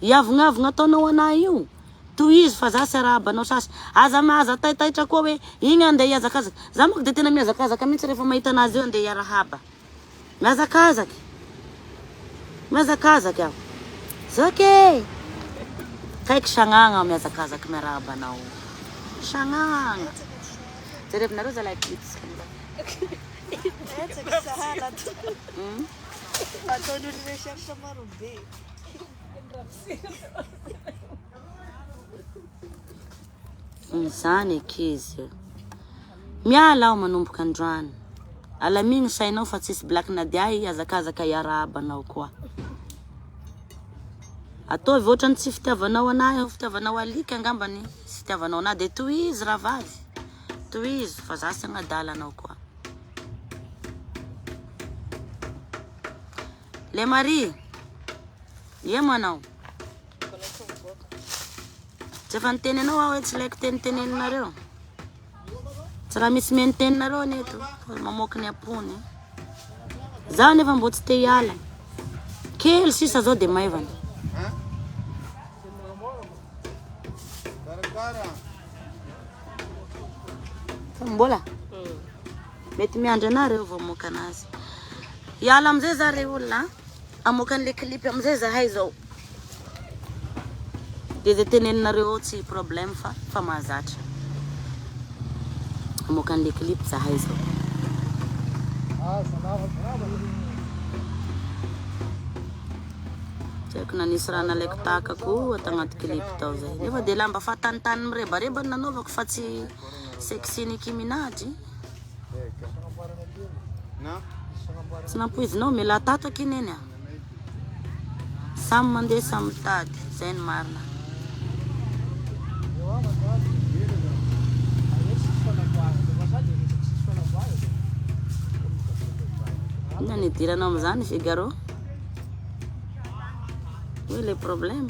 Iavogna ataonao anahy io. Tohizo fa za sy arabanao sasy. Aza taitaitra koa hoe igny andeha iazakazaka. Za moa de tena miazakazaka mihitsy rehefa mahita anazy io andeha iarahaba. Miazakazaky. Miazakazaky aho. Zoke. Kaiky sagnagna miazakazaky miarabanao. Sagnagna. Jerevinareo zalahy clips. Ataon'olo recherche maro be. Zany ekizy. Miala aho manomboka androany. Alamigny sainao fa tsisy Black Nadia iazakazaka iarabanao koa. Ataovy ohatrany tsy fitiavanao anahy, fitiavanao alika angambany. Tsy fitiavanao anahy de tohizo ravavy. Tohizo fa za sy agnadalanao koa. Le Marie. Iemo anao? Tsy efa nitenenao aho hoe tsy laiko teniteneninareo. Tsy raha misy meniteninareo neto. Mamoaka ny apony. Zaho nefa mbo tsy te hiala. Kely sisa zao de maivana. Mbola? Mety miandry anareo vao mamoaka anazy. Hiala amizay za re olona. Amoaka an'le clip amizay zahay zao. De zay teneninareo tsy problème fa mahazatra. Amoaka an'le clip zahay zao. Tiako na nisy raha nalaiko takako atao agnaty clip tao zay. Nefa de lamba fa tanitany mirebareba nanaovako fa tsy sexy Nicki Minaj. Tsy nampoizinao mila tato akineny a. Samy mandeha samy mitady. Zay ny marina. Ina nidiranao amizany Figaro? Où est le problème?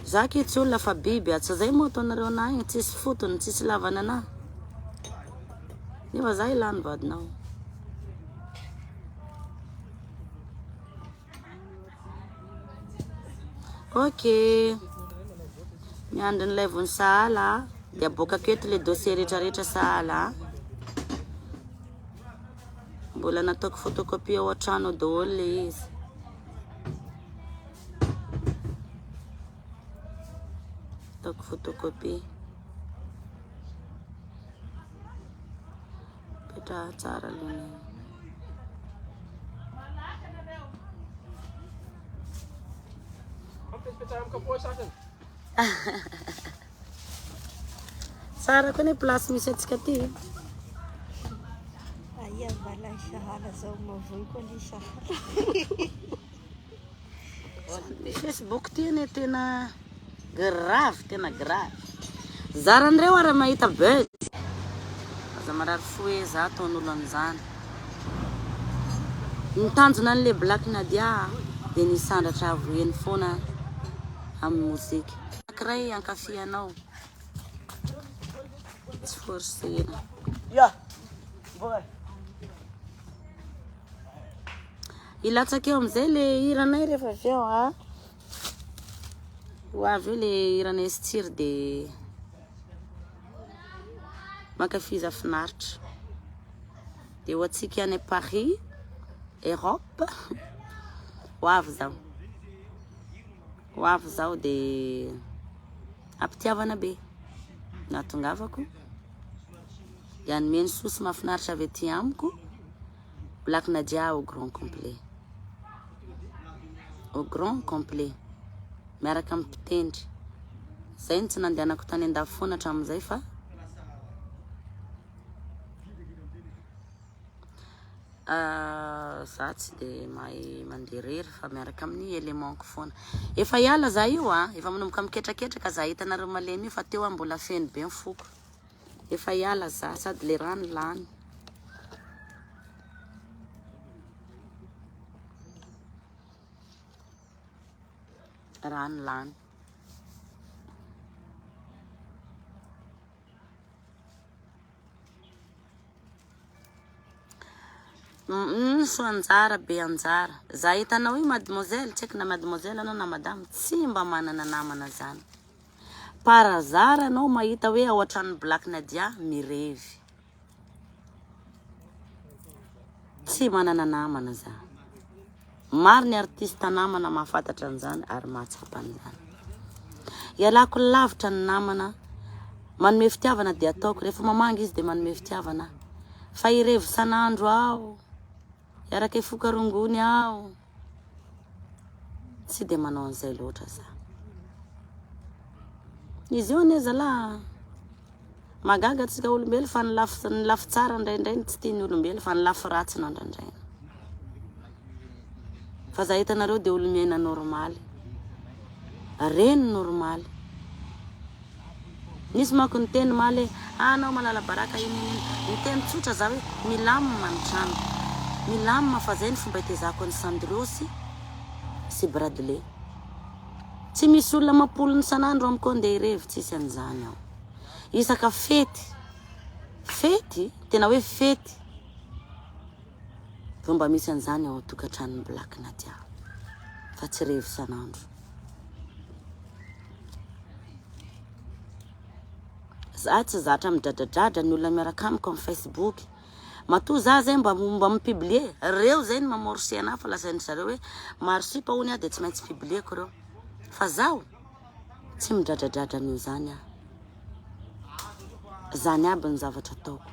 Zaki tsy olona fa biby atsa zay moa ataonareo anahy igny tsisy fotony tsisy lavana anahy. Nefa za ilany vadinao. Ok. Miandry ny live-ny sahala. De aboakako eto le dossier rehetrarehetra sahala. Mbola nataoko photocopie ao an-trano daholo le izy. Nataoko photocopie. Petra tsara aloha. Tsara koa ny place misy atsika ty. Aia balay sahala zao mavoy koa ny sahala. Facebook ty ane tena grave, tena grave. Zaran'ireo ara mahita buzz. Aza marary foe za ataon'olo an'izany. Nitanjona an'le Black Nadia de nisandratra avoeny foana amin'ny mozika. Ankiray ankafianao. Tsy forsena. Ya. Boy. Ilatsakeo amizay le hiranay rehefa avy eo a. Ho avy eo le hiranay styr de mankafiza finaritra. De ho atsika any Paris, Europe. Ho avy zao. Ho avy zao de ampitiavana be. Natongavako. Yaany meny sosy mahafinaritra avy aty amiko. Black Nadia au grand complet. Au grand complet. Miaraka amin'ny mpitendry. Zay ny tsy nandehanako tany an-dafy foana hatramin'izay fa Za tsy dia mahay mandeha rery fa miaraka amin'ny élément-ko foana. Efa hiala za io efa manomboka miketraketraka za hitanareo malemy io fa teo mbola feno be ny foko. Efa hiala za sady le rano lany. Rano lany. So anjara be anjara. Za hitanao io mademoiselle, tsy haiko na mademoiselle anao na madame, tsy mba manana namana zany. Parazara anao mahita hoe ao an-trano Black Nadia mirevy. Tsy manana namana za. Maro ny artiste namana mahafantatra an'izany ary mahatsapa an'izany. Ialako lavitra ny namana, manome fitiavana dia ataoko, rehefa mamangy izy dia manome fitiavana. Fa irevy sanandro aho, iaraka fokarongony aho, tsy dia manao an'izay loatra za. Izy io ane zala magaga tsika olombelo fa ny lafy tsara ndraindray tsy tian'ny olombelo fa ny lafy ratsy no ndraindray. Fa za hitanareo dia olomena normaly. Reny normaly. Nisy manko ny teny maly anao malala baraka iny. Ny teny tsotra za hoe milamina ny trano. Milamina fa zay ny fomba hitezako ny Sandrosy sy Bradley. Tsy misy olona mampolo ny sanandro amiko andeha irevy tsisy an'izany aho. Isaka fety. Fety, tena hoe fety. Fomba misy an'izany ao tokantrano Black Nadia. Fa tsy revy sanandro. Za tsy zatra midradradradra ny olona miaraka amiko amin'ny Facebook. Matoa za zay mba mipiblie. Reo zay ny mamorsi anahy fa lasain'ny zareo hoe marsi pa hony dia tsy maintsy piblieko reo. Fa zaho tsy midradradradra n'io zany aho. Zany aby ny zavatra ataoko.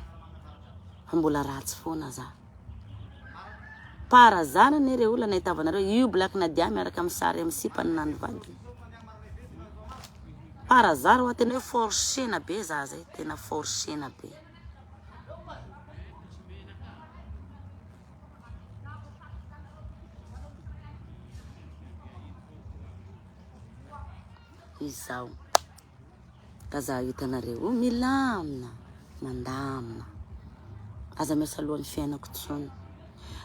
Fa mbola ratsy foana za. Parazana ny ireo olona nahitavanareo io Black Nadia miaraka amin'ny sary amin'ny sipany nany vadiny. Parazara ho tena hoe forcena be za zay, tena forcena be. Izao. Ka za hitanareo milamina, mandamina. Aza miasa alohan'ny fiainako tsony.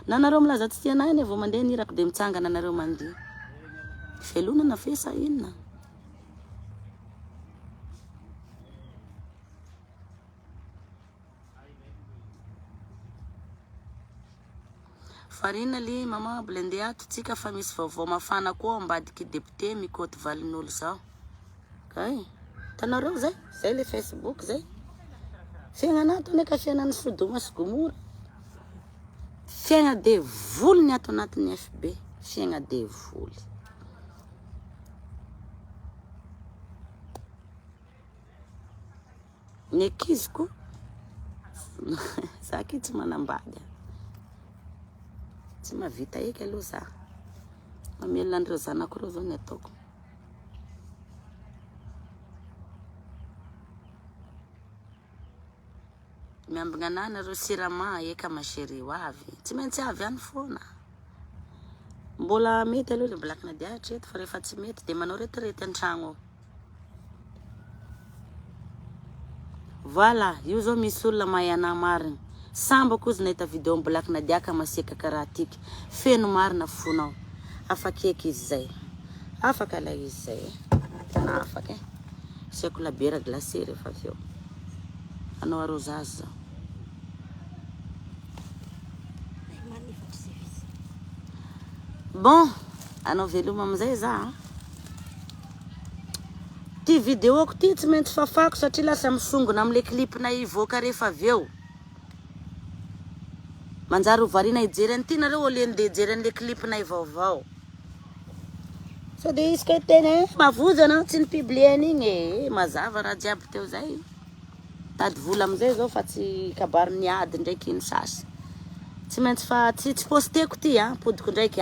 Nanareo milaza tsy tianay ane vao mandeha nirako dia mitsangana nareo mandeha. Felonana fesa inona. Farina li mama blende ato tsika fa misy vaovao mafana koa ambadiky député mikoty valin'olo zao. Kay, tanareo zay, zay le Facebook zay. Fiainana ato ane ka fiainan'ny Sodoma sy Gomora. Fiaina devoly ny ato anatin'ny FB, fiaina devoly. Ny akiziko, za ki tsy manambady. Tsy mavita eky aloha za. Mamelona andreo zanako reo zao ny ataoko. Miambina anana reo sirama eka mashery ho avy. Tsy maintsy avy any foana. Mbola mety aloha le Black Nadia hatreto fa rehefa tsy mety dia manao retirety an-tragno ao. Voilà, io zao misy olona mahay anahy marina. Sambako izy nahita video amin'ny Black Nadia ka masiaka karaha tiky. Feno marina fonao. Afaka eky izy zay. Afaka la izy zay. Tena afaka. Siako la bière glacée rehefa avy eo. Anao arrosage zao. Bon, anao veloma amizay za. Ty videoko ty tsy maintsy fafako satria lasa misongona amile clipna ivoaka rehefa avy eo. Manjary hovarina ijery an'ity nareo oleny de ijery an'le clipna ivaovao. Sao dia izy ka tena mavozo anao tsy nipiblie an'igny mazava raha jiaby teo zay. Tady vola amizay zao fa tsy kabary ny ady ndraiky iny sasy. Tsy maintsy fa tsy posteko ty podiko ndraiky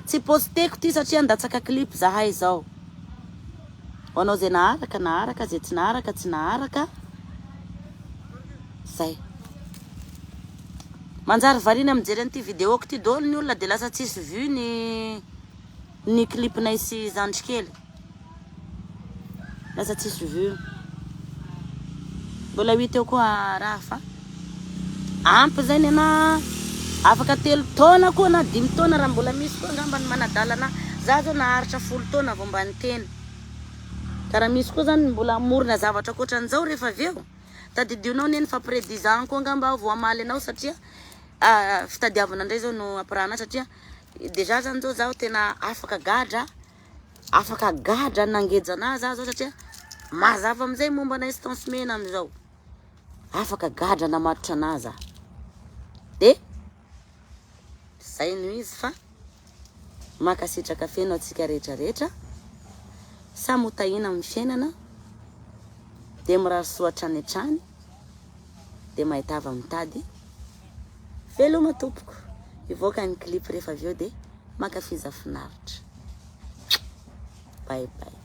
Tsy posteko ty satria andatsaka clip zahay zao. Anao zay naharaka, zay tsy naharaka, Zay. manjary variana mijery an'ity vidéoko ty daholo ny olona de lasa tsisy vue ny clipnay sy zandrikely. Lasa tsisy vue. Mbola 8 eo koa raha fa ampy zay nena afaka 3 taona koa na 5 taona raha mbola misy koa ngamba ny manadalana. Za zao naharitra 10 taona vao mbany teny. Karaha misy koa zany mbola amorona zavatra koatran'izao rehefa aveo. Tadidionao neny fa après 10 ans koa ngamba vao amaly anao satria fitadiavana ndray zao no aprana satria déjà zany zao zaho tena afaka gadra nangejana za zao satria mazava amizay momba na instance mena amizao. Afaka gadra namatotra anaza. De zay no izy fa makasitraka feno atsika rehetra. Samy hotahina amin'ny fiainana de mirary soa hatrany de mahitava mitady veloma tompoko. Ivoaka ny clip rehefa aveo de makafiza finaritra. Bye bye.